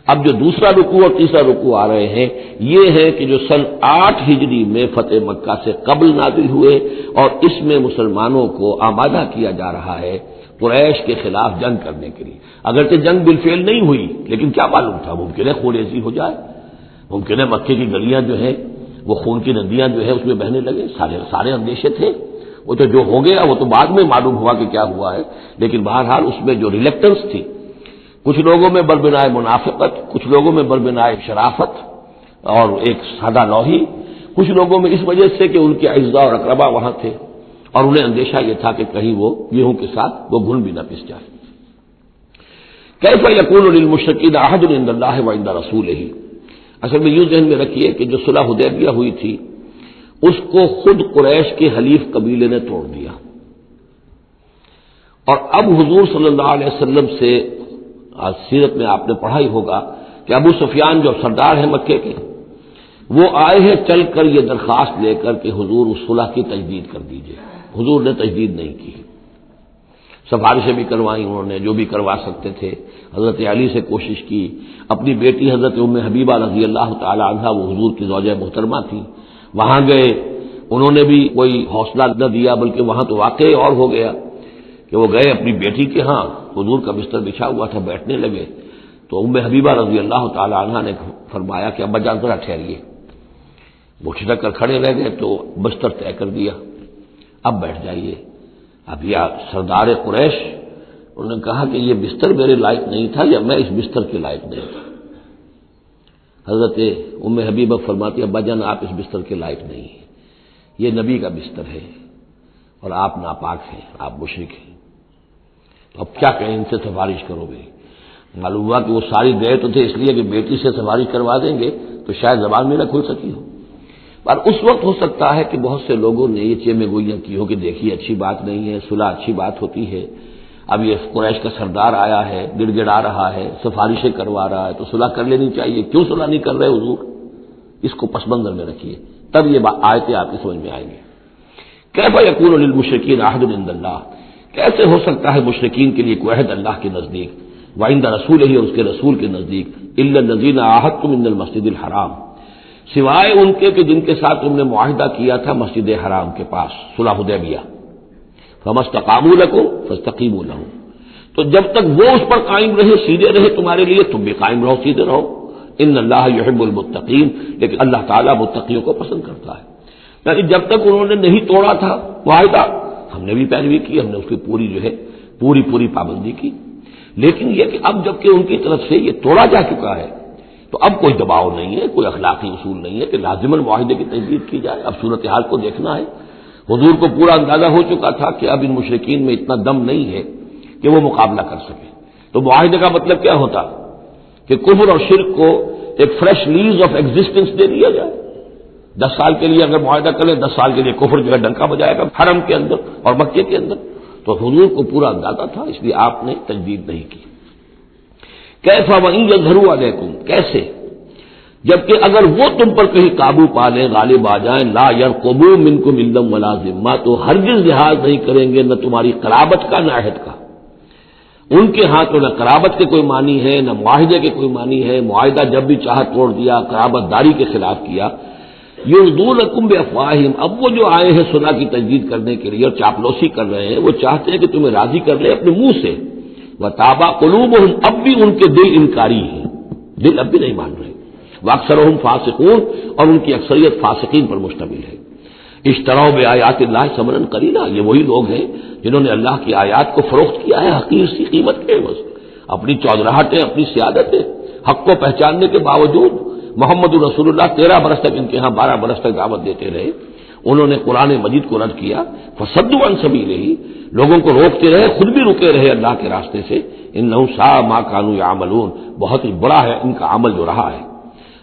اب جو دوسرا رکوع اور تیسرا رکوع آ رہے ہیں یہ ہے کہ جو سن 8 ہجری میں فتح مکہ سے قبل نازل ہوئے، اور اس میں مسلمانوں کو آمادہ کیا جا رہا ہے قریش کے خلاف جنگ کرنے کے لیے۔ اگرچہ جنگ بالفعل نہیں ہوئی لیکن کیا معلوم تھا، ممکن ہے خون ریزی ہو جائے، ممکن ہے مکے کی گلیاں جو ہیں وہ خون کی ندیاں جو ہے اس میں بہنے لگے، سارے اندیشے تھے، وہ تو جو ہو گیا وہ تو بعد میں معلوم ہوا کہ کیا ہوا ہے، لیکن بہرحال اس میں جو ریلیکٹنس تھی، کچھ لوگوں میں بربنائے منافقت، کچھ لوگوں میں بربنائے شرافت اور ایک سادہ لوحی، کچھ لوگوں میں اس وجہ سے کہ ان کے اعزاء اور اقربا وہاں تھے اور انہیں اندیشہ یہ تھا کہ کہیں وہ گیہوں کے ساتھ وہ گھن بھی نہ پس جائے۔ کیف یکون للمشرکین عہد عند اللہ وعند رسولہ، اصل میں یوں ذہن میں رکھیے کہ جو صلح حدیبیہ ہوئی تھی اس کو خود قریش کے حلیف قبیلے نے توڑ دیا، اور اب حضور صلی اللہ علیہ وسلم سے آج سیرت میں آپ نے پڑھا ہی ہوگا کہ ابو سفیان جو سردار ہیں مکے کے، وہ آئے ہیں چل کر یہ درخواست لے کر کہ حضور اس صلح کی تجدید کر دیجئے۔ حضور نے تجدید نہیں کی، سفارشیں بھی کروائیں انہوں نے جو بھی کروا سکتے تھے، حضرت علی سے کوشش کی، اپنی بیٹی حضرت ام حبیبہ رضی اللہ تعالی عنہا وہ حضور کی زوجہ محترمہ تھی، وہاں گئے، انہوں نے بھی کوئی حوصلہ نہ دیا، بلکہ وہاں تو واقعی اور ہو گیا کہ وہ گئے اپنی بیٹی کے ہاں، حضور کا بستر بچھا ہوا تھا، بیٹھنے لگے تو ام حبیبہ رضی اللہ تعالی عنہا نے فرمایا کہ ابا جان ذرا ٹھہریے، وہ ٹھٹک کر کھڑے رہ گئے تو بستر طے کر دیا، اب بیٹھ جائیے۔ اب یہ سردار قریش انہوں نے کہا کہ یہ بستر میرے لائق نہیں تھا یا میں اس بستر کے لائق نہیں تھا۔ حضرت ام حبیبہ فرماتی ابا جان آپ اس بستر کے لائق نہیں ہیں، یہ نبی کا بستر ہے اور آپ ناپاک ہیں، آپ مشرک ہیں، تو اب کیا کہیں، ان سے سفارش کرو گے؟ معلوم ہوا کہ وہ ساری گئے تو تھے اس لیے کہ بیٹی سے سفارش کروا دیں گے تو شاید زبان میں نہ کھل سکی ہو، پر اس وقت ہو سکتا ہے کہ بہت سے لوگوں نے یہ چیمے گوئیاں کی ہو کہ دیکھیے اچھی بات نہیں ہے، صلح اچھی بات ہوتی ہے، اب یہ قریش کا سردار آیا ہے، گڑ گڑا رہا ہے، سفارشیں کروا رہا ہے، تو صلح کر لینی چاہیے، کیوں صلح نہیں کر رہے حضور؟ اس کو پس منظر میں رکھیے، تب یہ آیتیں آپ کی سمجھ میں آئیں گی۔ کیف یکون للمشرکین عہد عند اللہ، کیسے ہو سکتا ہے مشرکین کے لیے کوئی عہد اللہ کے نزدیک، وعند رسولہ اور اس کے رسول کے نزدیک، الا الذین عاہدتم من المسجد الحرام، سوائے ان کے کہ جن کے ساتھ تم نے معاہدہ کیا تھا مسجد حرام کے پاس، صلح حدیبیہ، فما استقاموا لکم فاستقیموا لہم، تو جب تک وہ اس پر قائم رہے، سیدھے رہے تمہارے لیے، تم بھی قائم رہو، سیدھے رہو، ان اللہ یحب المتقین، لیکن اللہ تعالیٰ متقیوں کو پسند کرتا ہے۔ یعنی جب تک انہوں نے نہیں توڑا تھا معاہدہ، ہم نے بھی پیروی کی، ہم نے اس کی پوری جو ہے پوری پابندی کی، لیکن یہ کہ اب جب کہ ان کی طرف سے یہ توڑا جا چکا ہے تو اب کوئی دباؤ نہیں ہے، کوئی اخلاقی اصول نہیں ہے کہ لازماً معاہدے کی تجدید کی جائے، اب صورتحال کو دیکھنا ہے۔ حضور کو پورا اندازہ ہو چکا تھا کہ اب ان مشرکین میں اتنا دم نہیں ہے کہ وہ مقابلہ کر سکے، تو معاہدے کا مطلب کیا ہوتا کہ کفر اور شرک کو ایک فریش لیز آف ایگزسٹنس دے دیا جائے، 10 سال کے لیے اگر معاہدہ کرے، 10 سال کے لیے کفر جو ہے ڈنکا بجائے گا حرم کے اندر اور مکے کے اندر، تو حضور کو پورا اندازہ تھا، اس لیے آپ نے تجدید نہیں کی۔ کیف وَإِن يَظْهَرُوا عَلَيْكُمْ، کیسے جبکہ اگر وہ تم پر کہیں قابو پا لیں، غالب آ جائیں، لا يرقبوا منكم الا ولا ذمہ، تو ہرگز لحاظ نہیں کریں گے نہ تمہاری قرابت کا نہ عہد کا، ان کے ہاں تو نہ قرابت کے کوئی معنی ہے نہ معاہدے کے کوئی معنی ہے، معاہدہ جب بھی چاہا توڑ دیا، قرابت داری کے خلاف کیا۔ یرضونکم بافواہہم، اب وہ جو آئے ہیں صلح کی تجدید کرنے کے لیے اور چاپلوسی کر رہے ہیں، وہ چاہتے ہیں کہ تمہیں راضی کر لیں اپنے منہ سے، وتابا قلوبہم، اب بھی ان کے دل انکاری ہیں، دل اب بھی نہیں مان رہے، واکثرہم فاسقون، اور ان کی اکثریت فاسقین پر مشتمل ہے۔ اشتروا بآیات اللہ ثمنا قلیلا، یہ وہی لوگ ہیں جنہوں نے اللہ کی آیات کو فروخت کیا ہے حقیر سی قیمت کے عوض، اپنی چودراہٹیں، اپنی سیادتیں، حق کو پہچاننے کے باوجود محمد رسول اللہ 13 برس تک ان کے ہاں 12 برس تک دعوت دیتے رہے، انہوں نے قرآن مجید کو رد کیا، فصدوا عن سبیلہ، لوگوں کو روکتے رہے، خود بھی رکے رہے اللہ کے راستے سے، انہم ساء ما كانوا يعملون، بہت ہی بڑا ہے ان کا عمل جو رہا ہے۔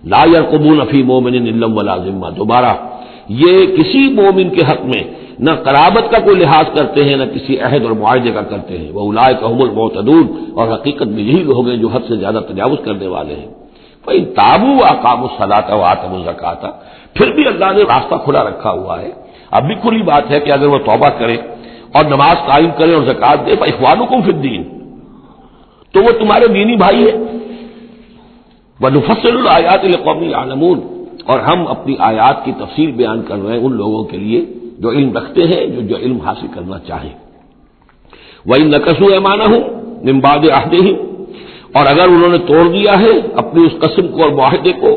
لا يرقبون فی مومن الا ولا ذمہ، دوبارہ یہ کسی مومن کے حق میں نہ قرابت کا کوئی لحاظ کرتے ہیں نہ کسی عہد اور معاہدے کا کرتے ہیں، واولئک هم المعتدون، اور حقیقت میں یہی لوگ ہیں جو حد سے زیادہ تجاوز کرنے والے ہیں۔ فإن تابوا وأقاموا الصلاة وآتوا الزکاة، پھر بھی اللہ نے راستہ کھلا رکھا ہوا ہے، اب بھی کھلی بات ہے کہ اگر وہ توبہ کرے اور نماز قائم کرے اور زکات دے، فإخوانکم فی الدین، تو وہ تمہارے دینی بھائی ہیں۔ وَنُفَصِّلُ الْآيَاتِ لِقَوْمٍ يَعْلَمُونَ، اور ہم اپنی آیات کی تفصیل بیان کر رہے ہیں ان لوگوں کے لیے جو علم رکھتے ہیں، جو علم حاصل کرنا چاہیں۔ وَإِن نَكَثُوا أَيْمَانَهُم مِّن بَعْدِ عَهْدِهِمْ، اور اگر انہوں نے توڑ دیا ہے اپنی اس قسم کو اور معاہدے کو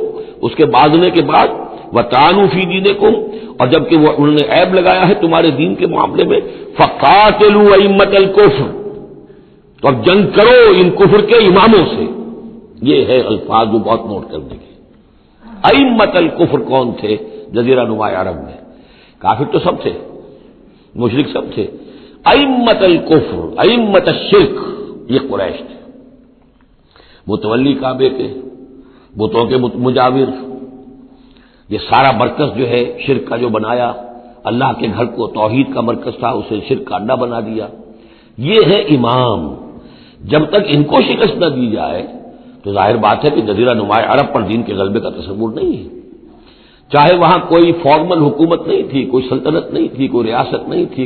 اس کے باندھنے کے بعد، وطعنوا فی دینکم، اور جبکہ وہ انہوں نے عیب لگایا ہے تمہارے دین کے معاملے میں، فقاتلوا ائمۃ الکفر، تو اب جنگ کرو ان کفر کے اماموں سے. یہ ہے الفاظ جو بہت نوٹ کرنے کے. ائمۃ الکفر کون تھے جزیرہ نما عرب میں؟ کافر تو سب تھے، مشرک سب تھے. ائمۃ الکفر، ائمۃ الشرک، یہ قریش تھے، متولی کعبے کے، بتوں کے مجاور. یہ سارا مرکز جو ہے شرک کا جو بنایا، اللہ کے گھر کو توحید کا مرکز تھا اسے شرک کا اڈا بنا دیا. یہ ہے امام. جب تک ان کو شکست نہ دی جائے تو ظاہر بات ہے کہ جزیرہ نما عرب پر دین کے غلبے کا تصور نہیں ہے. چاہے وہاں کوئی فارمل حکومت نہیں تھی، کوئی سلطنت نہیں تھی، کوئی ریاست نہیں تھی،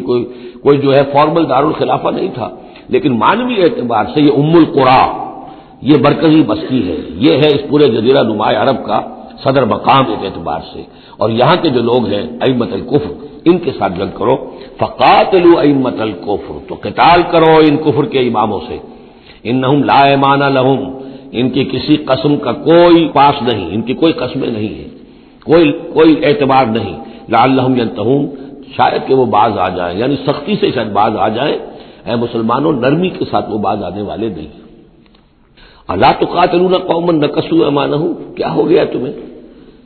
کوئی جو ہے فارمل دارالخلافہ نہیں تھا، لیکن معنوی اعتبار سے یہ ام القری، یہ مرکزی بستی ہے، یہ ہے اس پورے جزیرہ نما عرب کا صدر مقام ایک اعتبار سے. اور یہاں کے جو لوگ ہیں ائمۃ الکفر، ان کے ساتھ جنگ کرو. فقاتلوا ائمۃ الکفر، تو قتال کرو ان کفر کے اماموں سے. انہم لا ایمان لہم، ان کی کسی قسم کا کوئی پاس نہیں، ان کی کوئی قسمیں نہیں ہیں، کوئی اعتبار نہیں. لعلہم ینتہون، شاید کہ وہ باز آ جائیں، یعنی سختی سے شاید باز آ جائیں. اے مسلمانوں، نرمی کے ساتھ وہ باز آنے والے نہیں. الا تقاتلون قوما نکثوا ایمانہم، کیا ہو گیا تمہیں؟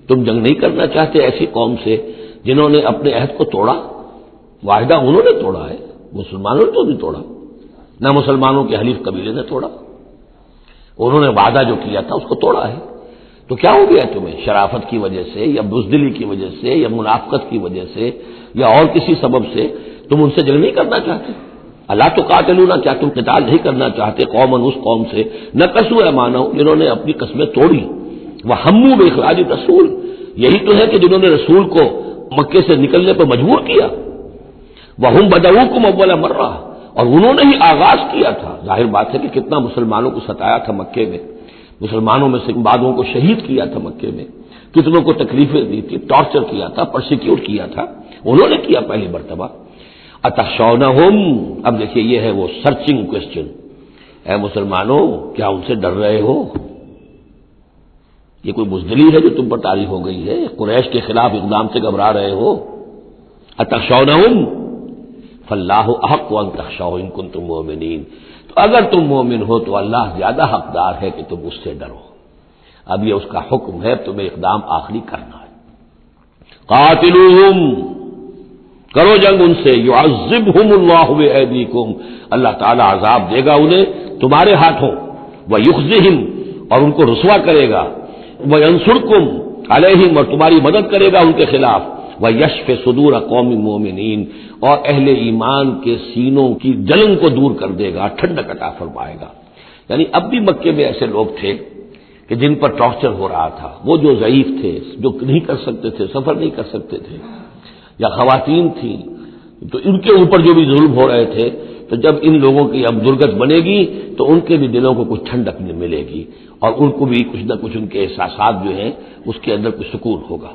تم جنگ نہیں کرنا چاہتے ایسی قوم سے جنہوں نے اپنے عہد کو توڑا؟ معاہدہ انہوں نے توڑا ہے، مسلمانوں نے تو نہیں توڑا، نہ مسلمانوں کے حلیف قبیلے نے توڑا. انہوں نے وعدہ جو کیا تھا اس کو توڑا ہے. تو کیا ہو گیا تمہیں؟ شرافت کی وجہ سے یا بزدلی کی وجہ سے یا منافقت کی وجہ سے یا اور کسی سبب سے تم ان سے جنگ نہیں کرنا چاہتے؟ الا تقاتلون، کیا تم قتال نہیں کرنا چاہتے قومن، اس قوم سے نکثوا ایمانہم، جنہوں نے اپنی قسمیں توڑی. وہموا باخراج الرسول، یہی تو ہے کہ جنہوں نے رسول کو مکے سے نکلنے پر مجبور کیا. وہم بدؤکم اول مرہ، اور انہوں نے ہی آغاز کیا تھا. ظاہر بات ہے کہ کتنا مسلمانوں کو ستایا تھا مکے میں، مسلمانوں میں سے بعضوں کو شہید کیا تھا مکے میں، کتنوں کو تکلیفیں دی تھی، ٹارچر کیا تھا، پرسیکیوٹ کیا تھا، انہوں نے کیا پہلی مرتبہ. اتخشونہم، اب دیکھیے یہ ہے وہ سرچنگ کوسچن. اے مسلمانوں، کیا ان سے ڈر رہے ہو؟ یہ کوئی بزدلی ہے جو تم پر طاری ہو گئی ہے؟ قریش کے خلاف اقدام سے گھبرا رہے ہو؟ اتخشونہم فاللہ احق ان تخشوہ ان کنتم مؤمنین، تو اگر تم مومن ہو تو اللہ زیادہ حقدار ہے کہ تم اس سے ڈرو. اب یہ اس کا حکم ہے، تمہیں اقدام آخری کرنا ہے. قاتلوہم، کرو جنگ ان سے. یعذبہم اللہ بایدیکم، اللہ تعالی عذاب دے گا انہیں تمہارے ہاتھوں. ویخزہم، اور ان کو رسوا کرے گا. وینصرکم علیہم، اور تمہاری مدد کرے گا ان کے خلاف. ویشف صدور قوم مومنین، اور اہل ایمان کے سینوں کی جلن کو دور کر دے گا، ٹھنڈک عطا فرمائے گا. یعنی اب بھی مکے میں ایسے لوگ تھے کہ جن پر ٹارچر ہو رہا تھا، وہ جو ضعیف تھے، جو نہیں کر سکتے تھے، سفر نہیں کر سکتے تھے، یا خواتین تھیں، تو ان کے اوپر جو بھی ظلم ہو رہے تھے. تو جب ان لوگوں کی اب درگت بنے گی تو ان کے بھی دلوں کو کچھ ٹھنڈک ملے گی، اور ان کو بھی کچھ نہ کچھ ان کے احساسات جو ہیں اس کے اندر کچھ سکون ہوگا.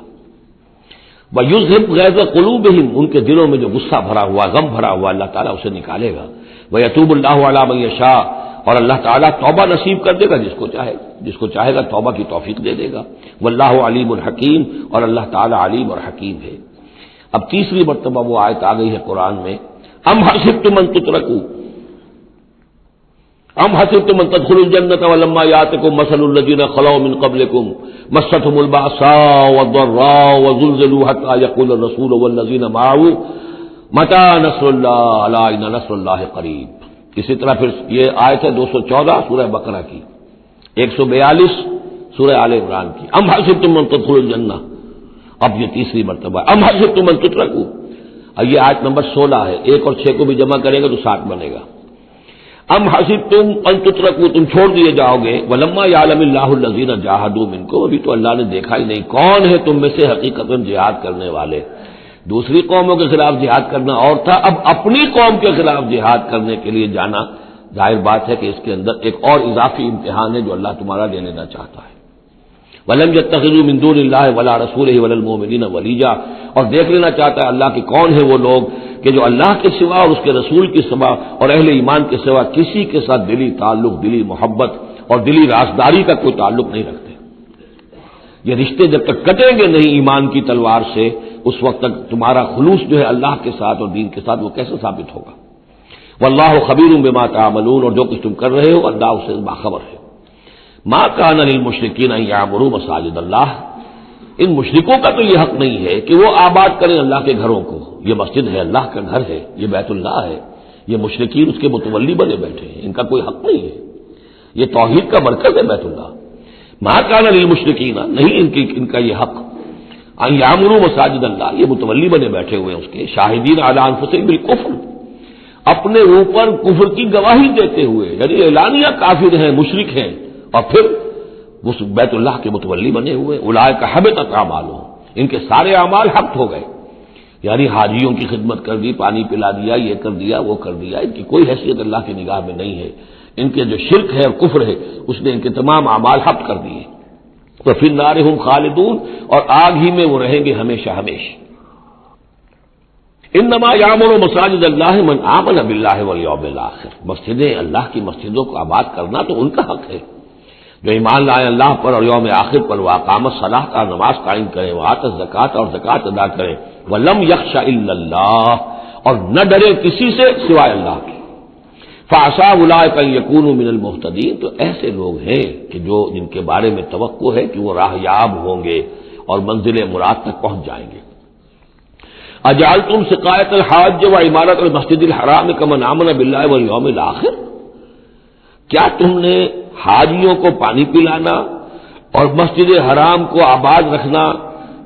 وَيُذْهِبْ غَيْظَ قُلُوبِهِمْ، ان کے دلوں میں جو غصہ بھرا ہوا، غم بھرا ہوا، اللہ تعالیٰ اسے نکالے گا. وَيَتُوبُ اللَّهُ عَلَىٰ مَن يَشَاءُ، اور اللہ تعالیٰ توبہ نصیب کر دے گا جس کو چاہے گا توبہ کی توفیق دے دے گا. وَاللَّهُ عَلِيمٌ حَكِيمٌ، اور اللہ تعالیٰ علیم اور حکیم ہے. اب تیسری مرتبہ وہ آیت آ گئی ہے قرآن میں. ام حسبتم ان تترکوا، ام حسبتم ان تدخلوا الجنة ولما يأتكم مثل الذين خلوا من قبلكم مستهم البأساء والضراء وزلزلوا حتى يقول الرسول والذين معه متى نصر الله الا ان نصر الله قريب. اسی طرح پھر یہ آیت ہے 214 سورہ بقرہ کی، 142 سورہ آل عمران کی. ام حسبتم ان تدخلوا الجنة، اب یہ تیسری مرتبہ ام حسبتم ان تترکوا. اور یہ آیت نمبر 16 ہے، 1 اور 6 کو بھی جمع کریں گے تو 7 بنے گا. ام حسبتم ان تترکوا، تم چھوڑ دیے جاؤ گے. ولما یعلم اللہ الذین جاہدوا منکم، ابھی تو اللہ نے دیکھا ہی نہیں کون ہے تم میں سے حقیقت میں جہاد کرنے والے. دوسری قوموں کے خلاف جہاد کرنا اور تھا، اب اپنی قوم کے خلاف جہاد کرنے کے لیے جانا. ظاہر بات ہے کہ اس کے اندر ایک اور اضافی امتحان ہے جو اللہ تمہارا لے لینا چاہتا ہے. وَلَمْ يَتَّخِذُوا مِن دُونِ اللَّهِ وَلَا رَسُولِهِ وَلَا الْمُؤْمِنِينَ وَلِيجًا، اور دیکھ لینا چاہتا ہے اللہ کہ کون ہے وہ لوگ کہ جو اللہ کے سوا اور اس کے رسول کے سوا اور اہل ایمان کے سوا کسی کے ساتھ دلی تعلق، دلی محبت اور دلی رازداری کا کوئی تعلق نہیں رکھتے. یہ رشتے جب تک کٹیں گے نہیں ایمان کی تلوار سے، اس وقت تک تمہارا خلوص جو ہے اللہ کے ساتھ اور دین کے ساتھ وہ کیسے ثابت ہوگا؟ واللہ خبیر بما تعملون، اور جو کچھ تم کر رہے ہو اللہ اسے باخبر ہے۔ ما کان للمشرکین ان یعمروا مساجد اللہ، ان مشرکوں کا تو یہ حق نہیں ہے کہ وہ آباد کریں اللہ کے گھروں کو۔ یہ مسجد ہے، اللہ کا گھر ہے، یہ بیت اللہ ہے، یہ مشرکین اس کے متولی بنے بیٹھے ہیں، ان کا کوئی حق نہیں ہے۔ یہ توحید کا مرکز ہے بیت اللہ۔ ما کان للمشرکین، نہیں ان کا یہ حق ان یعمروا مساجد اللہ، یہ متولی بنے بیٹھے ہوئے ہیں اس کے، شاہدین علی انفسہم بالکفر، اپنے اوپر کفر کی گواہی دیتے ہوئے، یعنی اعلانیہ کافر ہیں، مشرک ہیں، اور پھر اس بیت اللہ کے متولی بنے ہوئے۔ اولئک حبطت اعمالہم، ان کے سارے اعمال حبط ہو گئے، یعنی حاجیوں کی خدمت کر دی، پانی پلا دیا، یہ کر دیا، وہ کر دیا، ان کی کوئی حیثیت اللہ کی نگاہ میں نہیں ہے۔ ان کے جو شرک ہے اور کفر ہے اس نے ان کے تمام اعمال حبط کر دیے۔ وفی النار ہم خالدون، اور آگ ہی میں وہ رہیں گے ہمیشہ ہمیشہ۔ انما یعمر مساجد اللہ من آمن باللہ والیوم الآخر، مسجدیں اللہ کی مسجدوں کو آباد کرنا تو ان کا حق ہے جو ایمان لائے اللہ پر اور یوم آخر پر، واقام الصلاۃ، اور نماز قائم کریں، وآت الزکوٰۃ، اور زکوٰۃ ادا کریں، ولم یخش الا اللہ، اور نہ ڈرے کسی سے سوائے اللہ کے۔ فعسیٰ اولئک ان یکونوا من المہتدین، تو ایسے لوگ ہیں کہ جو جن کے بارے میں توقع ہے کہ وہ راہ یاب ہوں گے اور منزل مراد تک پہنچ جائیں گے۔ اجعلتم سقایۃ الحاج وعمارۃ المسجد الحرام کمن آمن باللہ والیوم الآخر، کیا تم نے حاجیوں کو پانی پلانا اور مسجد حرام کو آباد رکھنا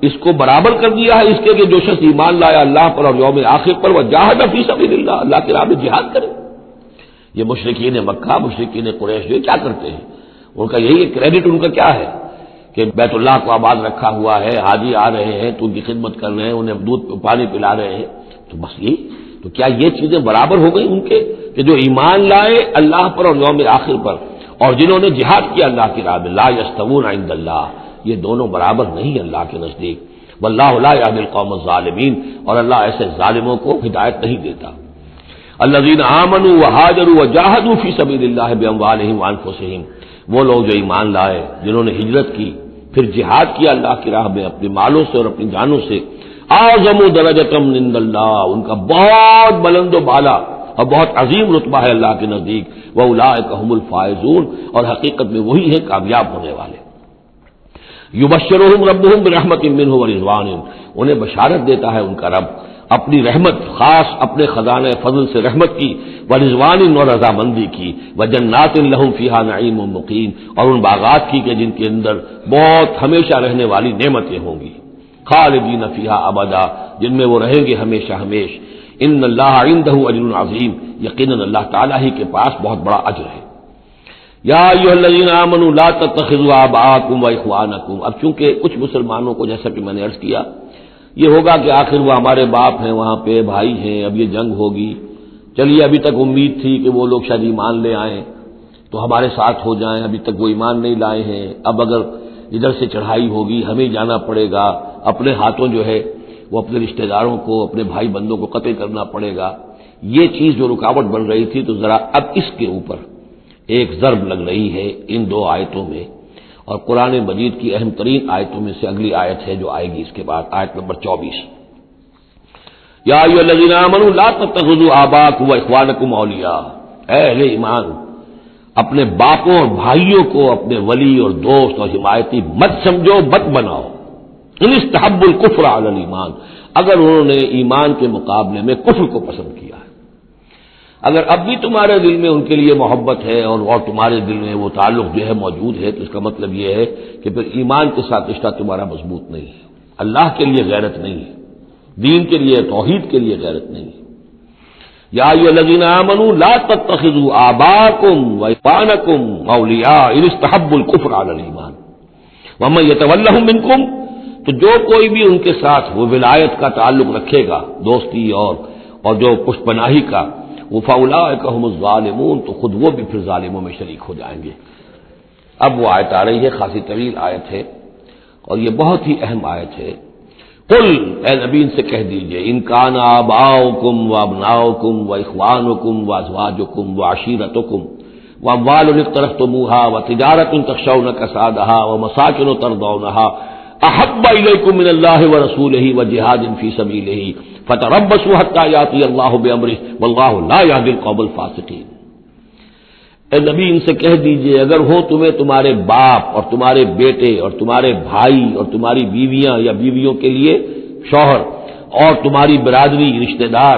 اس کو برابر کر دیا ہے اس کے کہ جو شخص ایمان لایا اللہ پر اور یوم آخر پر، وجاہد فی سبیل اللہ، اللہ کی راہ میں جہاد کرے؟ یہ مشرکین مکہ، مشرکین قریش جو کیا کرتے ہیں، ان کا یہی کریڈٹ ان کا کیا ہے کہ بیت اللہ کو آباد رکھا ہوا ہے، حاجی آ رہے ہیں تو ان کی خدمت کر رہے ہیں، انہیں دودھ پانی پلا رہے ہیں، تو بس یہی تو کیا یہ چیزیں برابر ہو گئی ان کے کہ جو ایمان لائے اللہ پر اور یوم آخر پر اور جنہوں نے جہاد کیا اللہ کی راہ میں؟ لا یستوون عند اللہ، یہ دونوں برابر نہیں اللہ کے نزدیک۔ واللہ لا یہدی القوم الظالمین، اور اللہ ایسے ظالموں کو ہدایت نہیں دیتا۔ الذین آمنوا وہاجروا وجاہدوا فی سبیل اللہ باموالہم وانفسہم، وہ لوگ جو ایمان لائے، جنہوں نے ہجرت کی پھر جہاد کیا اللہ کی راہ میں اپنے مالوں سے اور اپنی جانوں سے، اعظم درجۃ عند اللہ، ان کا بہت بلند و بالا اور بہت عظیم رتبہ ہے اللہ کے نزدیک۔ واولئک هم الفائزون، اور حقیقت میں وہی ہیں کامیاب ہونے والے۔ یبشرهم ربهم برحمۃ منہ ورضوان، انہیں بشارت دیتا ہے ان کا رب اپنی رحمت، خاص اپنے خزانہ فضل سے رحمت کی، ورضوان، اور رضامندی کی، وجنات لہم فیہا نعیم مقیم، اور ان باغات کی کہ جن کے اندر بہت ہمیشہ رہنے والی نعمتیں ہوں گی، خالدین فیہا ابدا، جن میں وہ رہیں گے ہمیشہ ہمیش۔ ان اللہ عندہ اجر عظیم، یقیناً اللہ تعالیٰ ہی کے پاس بہت بڑا اجر ہے۔ یا ایھا الذین آمنوا لا تتخذوا آباءکم واخوانکم، اب چونکہ کچھ مسلمانوں کو جیسا کہ میں نے عرض کیا یہ ہوگا کہ آخر وہ ہمارے باپ ہیں وہاں پہ، بھائی ہیں، اب یہ جنگ ہوگی، چلیے ابھی تک امید تھی کہ وہ لوگ شاید ایمان لے آئیں تو ہمارے ساتھ ہو جائیں، ابھی تک وہ ایمان نہیں لائے ہیں، اب اگر ادھر سے چڑھائی ہوگی ہمیں جانا پڑے گا، اپنے ہاتھوں جو ہے وہ اپنے رشتہ داروں کو، اپنے بھائی بندوں کو قتل کرنا پڑے گا۔ یہ چیز جو رکاوٹ بن رہی تھی تو ذرا اب اس کے اوپر ایک ضرب لگ رہی ہے ان دو آیتوں میں، اور قرآن مجید کی اہم ترین آیتوں میں سے اگلی آیت ہے جو آئے گی اس کے بعد، آیت نمبر 24۔ یا ایھا الذین آمنوا لا تتخذوا آباءکم واخوانکم اولیاء، اے اہل ایمان اپنے باپوں اور بھائیوں کو اپنے ولی اور دوست اور حمایتی مت سمجھو، مت بناؤ۔ ان استحبوا الکفر علی الایمان، اگر انہوں نے ایمان کے مقابلے میں کفر کو پسند کیا ہے، اگر اب بھی تمہارے دل میں ان کے لیے محبت ہے اور تمہارے دل میں وہ تعلق جو ہے موجود ہے، تو اس کا مطلب یہ ہے کہ پھر ایمان کے ساتھ رشتہ تمہارا مضبوط نہیں ہے، اللہ کے لیے غیرت نہیں ہے، دین کے لیے، توحید کے لیے غیرت نہیں ہے۔ یا ایھا الذین آمنوا لا تتخذوا آباءکم واخوانکم اولیاء ان استحبوا الکفر علی الایمان ومن یتولھم منکم، تو جو کوئی بھی ان کے ساتھ وہ ولایت کا تعلق رکھے گا، دوستی اور جو پشت پناہی کا، وہ فاولئک ھم الظالمون، تو خود وہ بھی پھر ظالموں میں شریک ہو جائیں گے۔ اب وہ آیت آ رہی ہے، خاصی طویل آیت ہے اور یہ بہت ہی اہم آیت ہے۔ قل، اے نبی ان سے کہہ دیجئے، ان کان آباؤکم وابناؤکم واخوانکم وازواجکم وعشیرتکم واموال اقترفتموها وتجارة تخشون كسادها ومساكن ترضونها احب الیکم من اللہ ورسولہ وجہاد فی سبیلہ فتربصوا حتی یاتی اللہ بامرہ واللہ لا یہدی القوم الفاسقین۔ اے نبی ان سے کہہ دیجئے اگر ہو تمہیں تمہارے باپ اور تمہارے بیٹے اور تمہارے بھائی اور تمہاری بیویاں یا بیویوں کے لیے شوہر اور تمہاری برادری رشتہ دار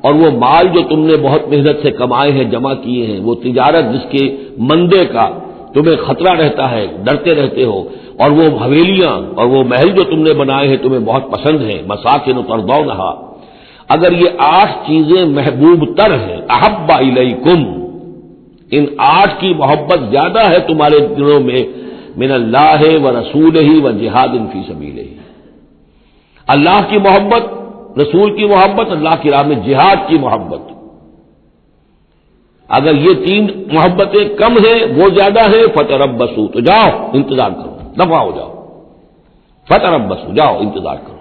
اور وہ مال جو تم نے بہت محنت سے کمائے ہیں جمع کیے ہیں، وہ تجارت جس کے مندے کا تمہیں خطرہ رہتا ہے، ڈرتے رہتے ہو، اور وہ حویلیاں اور وہ محل جو تم نے بنائے ہیں تمہیں بہت پسند ہیں، مساکن ترضونھا، اگر یہ 8 چیزیں محبوب تر ہیں، احب الیکم، ان 8 کی محبت زیادہ ہے تمہارے دلوں میں من اللہ و رسولہ و جہاد فی سبیلہ، اللہ کی محبت، رسول کی محبت، اللہ کی راہ میں جہاد کی محبت، اگر یہ 3 محبتیں کم ہیں وہ زیادہ ہیں فتربصوا، تو جاؤ انتظار کرو، دفع ہو جاؤ، فتربصوا، جاؤ انتظار کرو،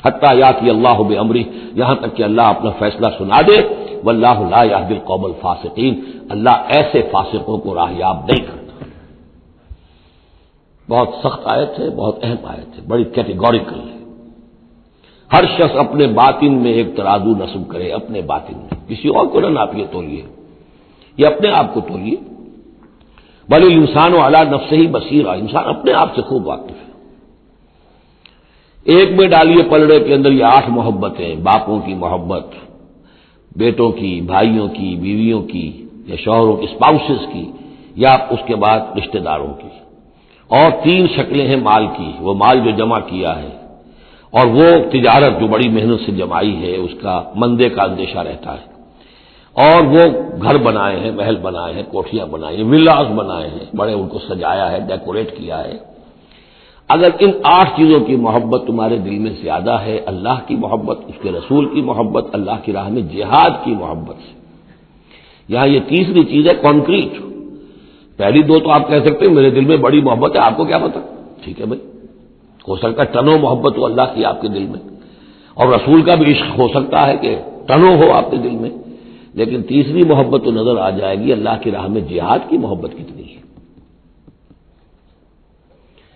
حتی یاتی اللہ بامرہ، یہاں تک کہ اللہ اپنا فیصلہ سنا دے، واللہ لا یہدی القوم الفاسقین، اللہ ایسے فاسقوں کو راہیاب نہیں کرتا۔ بہت سخت آیت ہے، بہت اہم آیت ہے، بڑی کیٹیگوریکل ہے۔ ہر شخص اپنے باطن میں ایک ترازو نصب کرے، اپنے باطن میں، کسی اور کو نہ ناپیے تولیے، یہ اپنے آپ کو تولیے، بل الانسان علی نفسہ بصیرہ، انسان اپنے آپ سے خوب واقف ہے۔ ایک میں ڈالیے پلڑے کے اندر یہ 8 محبتیں، باپوں کی محبت، بیٹوں کی، بھائیوں کی، بیویوں کی یا شوہروں کی، اسپاؤسز کی، یا اس کے بعد رشتہ داروں کی، اور 3 شکلیں ہیں مال کی، وہ مال جو جمع کیا ہے، اور وہ تجارت جو بڑی محنت سے جمائی ہے، اس کا مندے کا اندیشہ رہتا ہے، اور وہ گھر بنائے ہیں، محل بنائے ہیں، کوٹھیاں بنائی ہیں، ولاز بنائے ہیں، بڑے ان کو سجایا ہے، ڈیکوریٹ کیا ہے۔ اگر ان 8 چیزوں کی محبت تمہارے دل میں زیادہ ہے، اللہ کی محبت، اس کے رسول کی محبت، اللہ کی راہ میں جہاد کی محبت سے، یہاں یہ تیسری چیز ہے کانکریٹ۔ پہلی 2 تو آپ کہہ سکتے ہیں میرے دل میں بڑی محبت ہے، آپ کو کیا پتا، ٹھیک ہے بھائی، ہو سکتا ہے ٹنوں محبت ہو اللہ کی آپ کے دل میں، اور رسول کا بھی عشق ہو سکتا ہے کہ ٹنوں ہو آپ کے دل میں، لیکن تیسری محبت تو نظر آ جائے گی اللہ کی راہ میں جہاد کی محبت کتنی ہے۔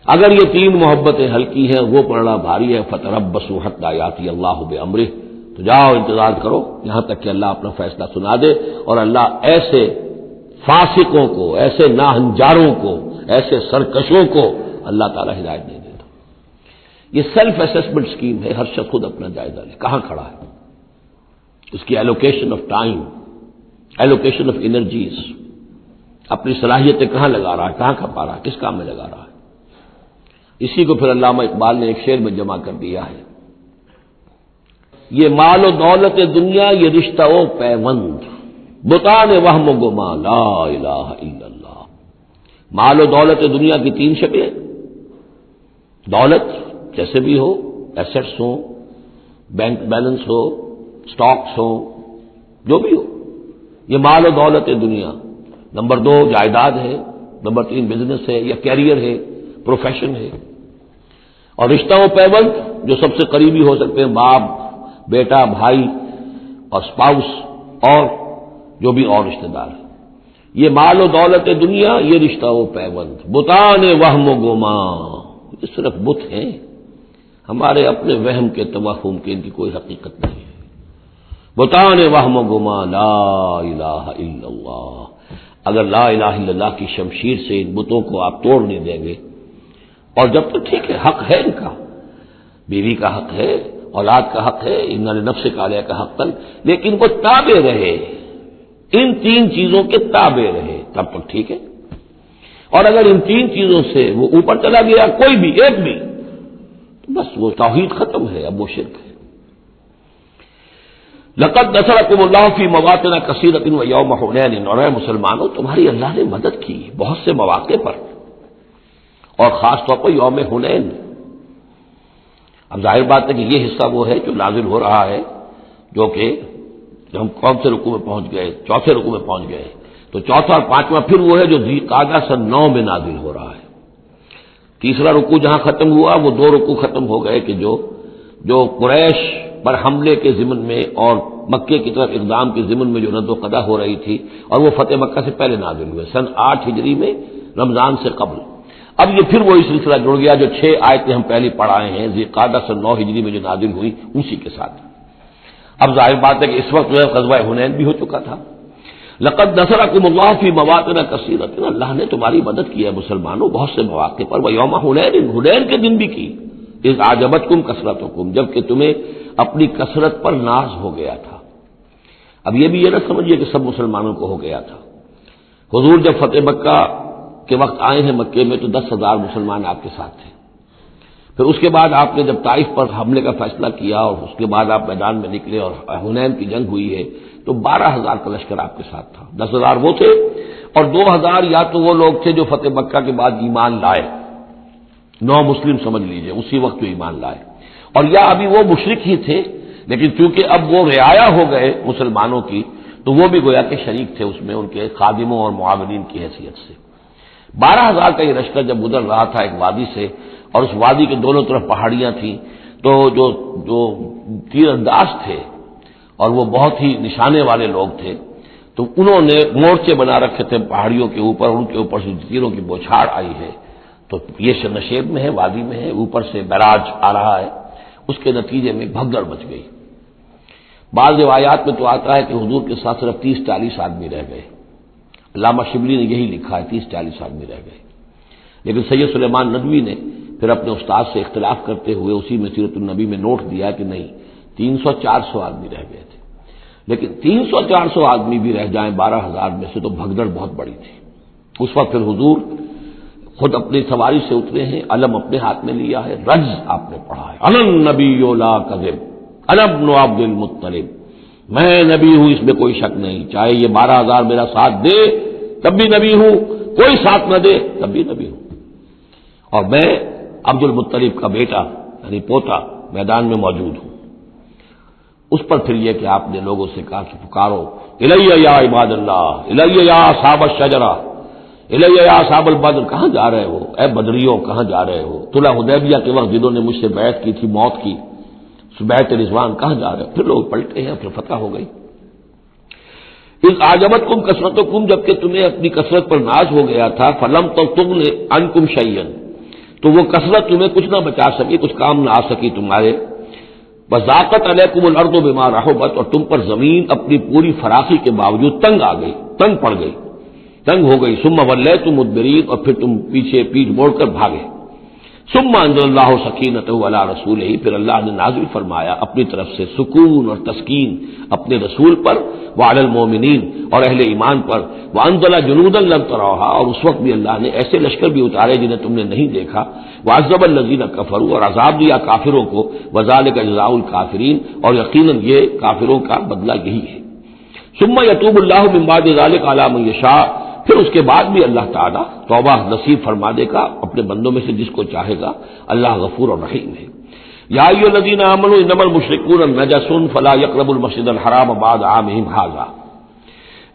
اگر یہ 3 محبتیں ہلکی ہیں، وہ پڑنا بھاری ہے، فتربصوا حتی یاتی اللہ بامرہ، تو جاؤ انتظار کرو یہاں تک کہ اللہ اپنا فیصلہ سنا دے، اور اللہ ایسے فاسقوں کو، ایسے ناہنجاروں کو، ایسے سرکشوں کو اللہ تعالی ہدایت نہیں دیتا۔ یہ سیلف اسسمنٹ سکیم ہے، ہر شخص خود اپنا جائزہ لے، کہاں کھڑا ہے، اس کی allocation of time, allocation of energies, اپنی صلاحیتیں کہاں لگا رہا ہے، کہاں کھپا رہا ہے، کس کام میں لگا رہا ہے۔ اسی کو پھر علامہ اقبال نے ایک شعر میں جمع کر دیا ہے، یہ مال و دولت دنیا، یہ رشتہ و پیوند، بتان وہم و گما، لا الہ الا اللہ۔ مال و دولت دنیا کی 3 شکلیں، دولت جیسے بھی ہو، ایسٹس ہوں، بینک بیلنس ہو، سٹاکس ہو، جو بھی ہو، یہ مال و دولت دنیا۔ نمبر 2 جائیداد ہے، نمبر 3 بزنس ہے یا کیریئر ہے، پروفیشن ہے، اور رشتہ و پیوند جو سب سے قریبی ہو سکتے ہیں، باپ، بیٹا، بھائی اور اسپاؤس، اور جو بھی اور رشتہ دار ہیں۔ یہ مال و دولت دنیا، یہ رشتہ و پیوند، بتان وہم و گما، یہ صرف بت ہیں، ہمارے اپنے وہم کے، توہم کے، ان کی کوئی حقیقت نہیں ہے۔ بتان وہم و گما، لا الہ الا اللہ۔ اگر لا الہ الا اللہ کی شمشیر سے ان بتوں کو آپ توڑ نہیں دیں گے، اور جب تک ٹھیک ہے، حق ہے ان کا، بیوی کا حق ہے، اولاد کا حق ہے، ان نفس علیہ کا حق تل، لیکن وہ تابع رہے، ان 3 چیزوں کے تابع رہے، تب تک ٹھیک ہے۔ اور اگر ان 3 چیزوں سے وہ اوپر چلا گیا، کوئی بھی ایک بھی، تو بس وہ توحید ختم ہے، اب وہ شرک ہے۔ لقد نصرکم اللہ فی مواطن کثیرۃ ویوم حنین، اور اے مسلمانوں تمہاری اللہ نے مدد کی بہت سے مواقع پر، اور خاص طور پر یوم حنین۔ اب ظاہر بات ہے کہ یہ حصہ وہ ہے جو نازل ہو رہا ہے، جو کہ جب ہم کون سے رکوع میں پہنچ گئے، 4تھے رکوع میں پہنچ گئے، تو 4تھا اور 5واں پھر وہ ہے جو ذی قعدہ سن 9 میں نازل ہو رہا ہے۔ تیسرا رکوع جہاں ختم ہوا، وہ 2 رکوع ختم ہو گئے کہ جو قریش پر حملے کے ضمن میں اور مکے کی طرف اقدام کے ضمن میں جو رد و قدا ہو رہی تھی، اور وہ فتح مکہ سے پہلے نازل ہوئے سن 8 ہجری میں، رمضان سے قبل۔ اب یہ پھر وہی سلسلہ جڑ گیا جو 6 آیتیں ہم پہلے پڑھائے ہیں، ذی القعدہ سن 9 ہجری میں جو نازل ہوئی اسی کے ساتھ۔ اب ظاہر بات ہے کہ اس وقت جو ہے غزوہ حنین بھی ہو چکا تھا۔ لقد نصرکم اللہ فی مواطن کثیرۃ، اللہ نے تمہاری مدد کی ہے مسلمانوں بہت سے مواقع پر، ویوم حنین، حنین کے دن بھی کی، اذ اعجبتکم کثرتکم، جبکہ تمہیں اپنی کثرت پر ناز ہو گیا تھا۔ اب یہ بھی یہ نہ سمجھیے کہ سب مسلمانوں کو ہو گیا تھا۔ حضور جب فتح مکہ کے وقت آئے ہیں مکے میں تو 10,000 مسلمان آپ کے ساتھ تھے، پھر اس کے بعد آپ نے جب طائف پر حملے کا فیصلہ کیا اور اس کے بعد آپ میدان میں نکلے اور حنین کی جنگ ہوئی ہے تو 12,000 کا لشکر آپ کے ساتھ تھا۔ 10,000 وہ تھے اور 2,000 یا تو وہ لوگ تھے جو فتح مکہ کے بعد ایمان لائے، نو مسلم سمجھ لیجئے اسی وقت جو ایمان لائے، اور یا ابھی وہ مشرک ہی تھے لیکن چونکہ اب وہ رعایا ہو گئے مسلمانوں کی تو وہ بھی گویا کہ شریک تھے اس میں ان کے خادموں اور معاونین کی حیثیت سے۔ 12,000 کا یہ لشکر جب گزر رہا تھا ایک وادی سے، اور اس وادی کے دونوں طرف پہاڑیاں تھیں، تو جو تیر انداز تھے اور وہ بہت ہی نشانے والے لوگ تھے، تو انہوں نے مورچے بنا رکھے تھے پہاڑیوں کے اوپر، ان کے اوپر سے تیروں کی بوچھاڑ آئی ہے، تو یہ نشیب میں ہے، وادی میں ہے، اوپر سے بیراج آ رہا ہے، اس کے نتیجے میں بھگدڑ مچ گئی۔ بعض روایات میں تو آتا ہے کہ حضور کے ساتھ صرف 30-40 آدمی رہ گئے، علامہ شبلی نے یہی لکھا ہے 30-40 آدمی رہ گئے، لیکن سید سلیمان ندوی نے پھر اپنے استاد سے اختلاف کرتے ہوئے اسی میں سیرت النبی میں نوٹ دیا کہ نہیں 300-400 آدمی رہ گئے تھے، لیکن 300-400 آدمی بھی رہ جائیں 12,000 میں سے تو بھگدڑ بہت بڑی تھی۔ اس وقت پھر حضور خود اپنی سواری سے اترے ہیں، علم اپنے ہاتھ میں لیا ہے، رجز آپ نے پڑھا ہے، انا النبی لا کذب انا ابن عبد المطلب، میں نبی ہوں اس میں کوئی شک نہیں، چاہے یہ 12,000 میرا ساتھ دے تب بھی نبی ہوں، کوئی ساتھ نہ دے تب بھی نبی ہوں، اور میں عبد المطلب کا بیٹا یعنی پوتا میدان میں موجود ہوں۔ اس پر پھر یہ کہ آپ نے لوگوں سے کہا کہ پکارو الیہ یا عباد اللہ، الیہ یا اصحاب الشجرہ، الیہ یا اصحاب البدر، کہاں جا رہے ہو اے بدریوں، کہاں جا رہے ہو؟ صلح حدیبیہ کے وقت جنہوں نے مجھ سے بیعت کی تھی موت کی، بیعت رضوان، کہاں جا رہے ہو؟ پھر لوگ پلٹے ہیں، پھر فتح ہو گئی۔ اذ اعجبتکم کثرتکم، جبکہ تمہیں اپنی کثرت پر ناز ہو گیا تھا، فلم تغن عنکم شیئا، تو وہ کثرت تمہیں کچھ نہ بچا سکی، کچھ کام نہ آ سکی تمہارے، وضاقت علیکم الارض بما رحبت، اور تم پر زمین اپنی پوری فراخی کے باوجود تنگ آ گئی، تنگ پڑ گئی، تنگ ہو گئی، ثم ولیتم مدبرین، اور پھر تم پیچھے پیٹ موڑ کر بھاگے، ثم انزل اللہ سکینتہ علی رسولہ، پھر اللہ نے نازل فرمایا اپنی طرف سے سکون اور تسکین اپنے رسول پر، وعلی المومنین، اور اہل ایمان پر، وانزل جنودا لم تروها، اور اس وقت بھی اللہ نے ایسے لشکر بھی اتارے جنہیں تم نے نہیں دیکھا، وعذب الذین کفروا، اور عذاب دیا کافروں کو، وذالک جزاء الکافرین، اور یقیناً یہ کافروں کا بدلہ یہی ہے۔ ثم یتوب اللہ من بعد ذلک علی من یشاء، پھر اس کے بعد بھی اللہ تعالیٰ توبہ نصیب فرما دے گا اپنے بندوں میں سے جس کو چاہے گا، اللہ غفور اور رحیم ہے۔ یا ایھا الذین آمنوا انما المشرکون نجس فلا یقربوا المسجد الحرام بعد عامهم ھذا،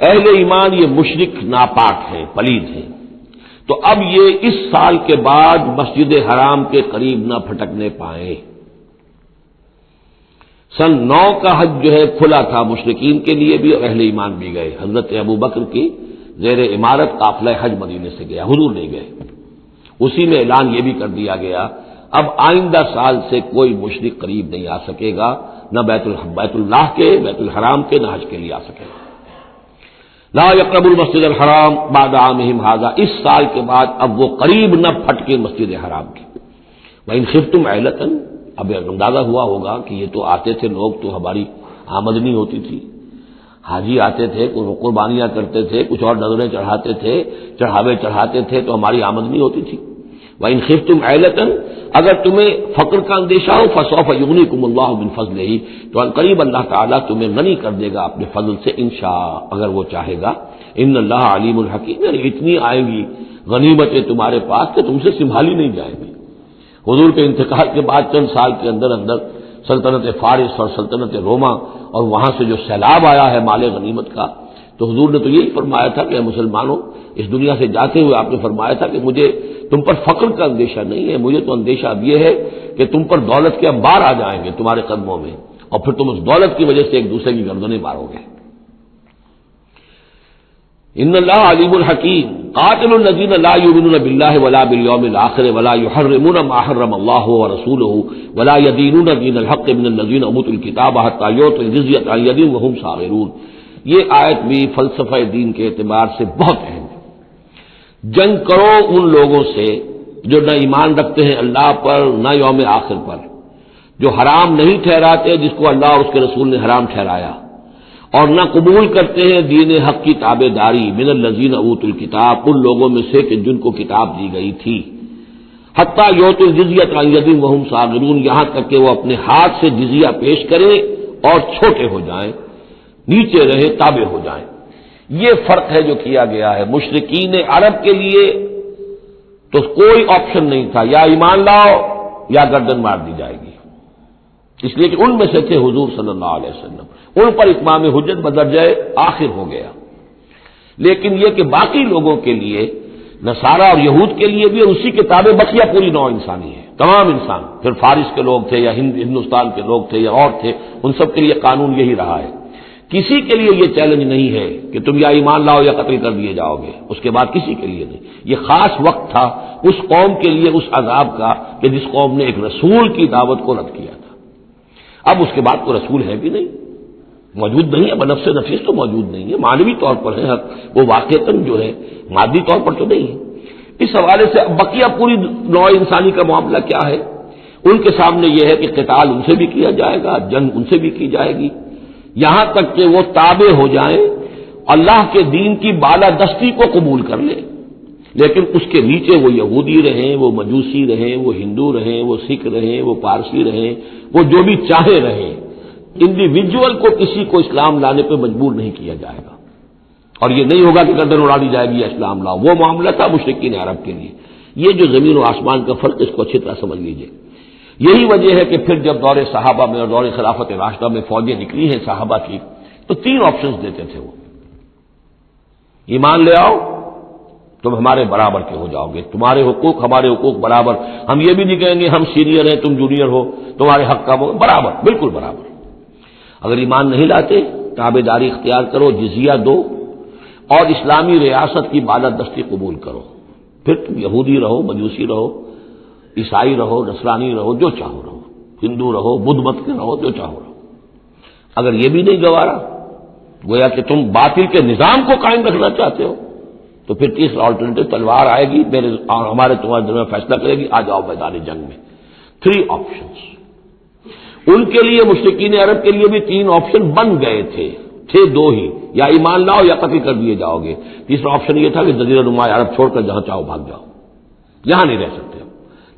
اہل ایمان یہ مشرک ناپاک ہیں، پلید ہیں، تو اب یہ اس سال کے بعد مسجد حرام کے قریب نہ پھٹکنے پائیں۔ سن 9 کا حج جو ہے کھلا تھا مشرکین کے لیے بھی اور اہل ایمان بھی گئے، حضرت ابوبکر کی زیر امارت قافلہ حج مدینے سے گیا، حضور نہیں گئے، اسی میں اعلان یہ بھی کر دیا گیا اب آئندہ سال سے کوئی مشرک قریب نہیں آ سکے گا، نہ بیت اللہ کے، بیت الحرام کے، نہ حج کے لیے آ سکے گا۔ لا یقرب المسجد الحرام بعد عامهم ھذا، اس سال کے بعد اب وہ قریب نہ پھٹکے مسجد حرام کے۔ وَإِنْ خِفْتُمْ عَيْلَةً، اب اندازہ ہوا ہوگا کہ یہ تو آتے تھے لوگ تو ہماری آمدنی ہوتی تھی، حاجی آتے تھے، کچھ قربانیاں کرتے تھے، کچھ اور نظریں چڑھاتے تھے، چڑھاوے چڑھاتے تھے تو ہماری آمدنی ہوتی تھی۔ وَإِنْ خِفْتُمْ عَيْلَةً، اگر تمہیں فقر کا اندیشہ ہو، فَسَوْفَ يُغْنِيكُمُ اللَّهُ مِنْ فَضْلِهِ، تو قریب اللہ تعالیٰ تمہیں غنی کر دے گا اپنے فضل سے انشاء، اگر وہ چاہے گا۔ ان اللہ علیم الحکیم، یعنی اتنی آئیں گی غنیمتیں تمہارے پاس کہ تم سے سنبھالی نہیں جائیں گی۔ حضور کے انتقال کے بعد چند سال کے اندر اندر سلطنت فارس اور سلطنت روما اور وہاں سے جو سیلاب آیا ہے مال غنیمت کا، تو حضور نے تو یہی فرمایا تھا کہ مسلمانوں اس دنیا سے جاتے ہوئے آپ نے فرمایا تھا کہ مجھے تم پر فقر کا اندیشہ نہیں ہے، مجھے تو اندیشہ اب یہ ہے کہ تم پر دولت کے انبار آ جائیں گے تمہارے قدموں میں، اور پھر تم اس دولت کی وجہ سے ایک دوسرے کی گردنیں مارو گے۔ ان اللہ علیم الحکیم قاتل الذین لا یؤمنون باللہ ولا بالیوم الآخر ولا یحرمون ما حرم اللہ ورسولہ ولا یدینون دین الحق من الذین اوتوا الکتاب حتی یعطوا الجزیۃ عن ید وہم صاغرون۔ یہ آیت بھی فلسفہ دین کے اعتبار سے بہت اہم ہے۔ جنگ کرو ان لوگوں سے جو نہ ایمان رکھتے ہیں اللہ پر نہ یوم آخر پر، جو حرام نہیں ٹھہراتے جس کو اللہ اور اس کے رسول نے حرام ٹھہرایا، اور نہ قبول کرتے ہیں دین حق کی تابع داری من الذین اوتوا الکتاب، ان لوگوں میں سے کہ جن کو کتاب دی گئی تھی، حتی یعطوا الجزیۃ عن ید وہم صاغرون، یہاں تک کہ وہ اپنے ہاتھ سے جزیہ پیش کریں اور چھوٹے ہو جائیں، نیچے رہے، تابع ہو جائیں۔ یہ فرق ہے جو کیا گیا ہے۔ مشرکین عرب کے لیے تو کوئی آپشن نہیں تھا، یا ایمان لاؤ یا گردن مار دی جائے گی، اس لیے کہ ان میں سے تھے حضور صلی اللہ علیہ وسلم، ان پر اتمام حجت بدرجہ آخر ہو گیا۔ لیکن یہ کہ باقی لوگوں کے لیے، نصارہ اور یہود کے لیے بھی اسی کتابیں بقیہ پوری نوع انسانی ہے، تمام انسان، پھر فارس کے لوگ تھے یا ہندوستان کے لوگ تھے یا اور تھے، ان سب کے لیے قانون یہی رہا ہے۔ کسی کے لیے یہ چیلنج نہیں ہے کہ تم یا ایمان لاؤ یا قتل کر دیے جاؤ گے، اس کے بعد کسی کے لیے نہیں۔ یہ خاص وقت تھا اس قوم کے لیے اس عذاب کا کہ جس قوم نے ایک رسول کی دعوت کو رد کیا تھا۔ اب اس کے بعد کوئی رسول ہے بھی نہیں، موجود نہیں ہے، بنفس نفیس تو موجود نہیں ہے، معنوی طور پر ہے، وہ واقعتاً جو ہے مادی طور پر تو نہیں ہے۔ اس حوالے سے بقیہ پوری نوع انسانی کا معاملہ کیا ہے؟ ان کے سامنے یہ ہے کہ قتال ان سے بھی کیا جائے گا، جنگ ان سے بھی کی جائے گی، یہاں تک کہ وہ تابع ہو جائیں، اللہ کے دین کی بالادستی کو قبول کر لیں، لیکن اس کے نیچے وہ یہودی رہیں، وہ مجوسی رہیں، وہ ہندو رہیں، وہ سکھ رہیں، وہ پارسی رہیں، وہ جو بھی چاہے رہیں، انڈیویجول کو کسی کو اسلام لانے پہ مجبور نہیں کیا جائے گا، اور یہ نہیں ہوگا کہ گردن اڑا دی جائے گی یا اسلام لاؤ۔ وہ معاملہ تھا مشرکین عرب کے لیے۔ یہ جو زمین و آسمان کا فرق، اس کو اچھی طرح سمجھ لیجئے۔ یہی وجہ ہے کہ پھر جب دور صحابہ میں اور دور خلافت راشدہ میں فوجیں نکلی ہیں صحابہ کی، تو 3 آپشنز دیتے تھے وہ۔ ایمان لے آؤ، تم ہمارے برابر کے ہو جاؤ گے، تمہارے حقوق ہمارے حقوق برابر، ہم یہ بھی نہیں کہیں گے ہم سینئر ہیں تم جونیئر ہو، تمہارے حق کا برابر، بالکل برابر۔ اگر ایمان نہیں لاتے، تابع داری اختیار کرو، جزیہ دو، اور اسلامی ریاست کی بالادستی قبول کرو، پھر تم یہودی رہو، مجوسی رہو، عیسائی رہو، نصرانی رہو، جو چاہو رہو، ہندو رہو، بدھ مت کے رہو، جو چاہو رہو۔ اگر یہ بھی نہیں گوارا، گویا کہ تم باطل کے نظام کو قائم رکھنا چاہتے ہو، تو پھر تیسرا آلٹرنیٹو تلوار آئے گی میرے اور ہمارے تمہارے درمیان فیصلہ کرے گی، آ جاؤ میدان جنگ میں۔ 3 آپشنز ان کے لیے، مشرکین عرب کے لیے بھی 3 آپشن بن گئے تھے 2 ہی، یا ایمان لاؤ یا قتل کر دیے جاؤ گے۔ تیسرا آپشن یہ تھا کہ جزیرہ نما عرب چھوڑ کر جہاں چاہو بھاگ جاؤ، یہاں نہیں رہ سکتے،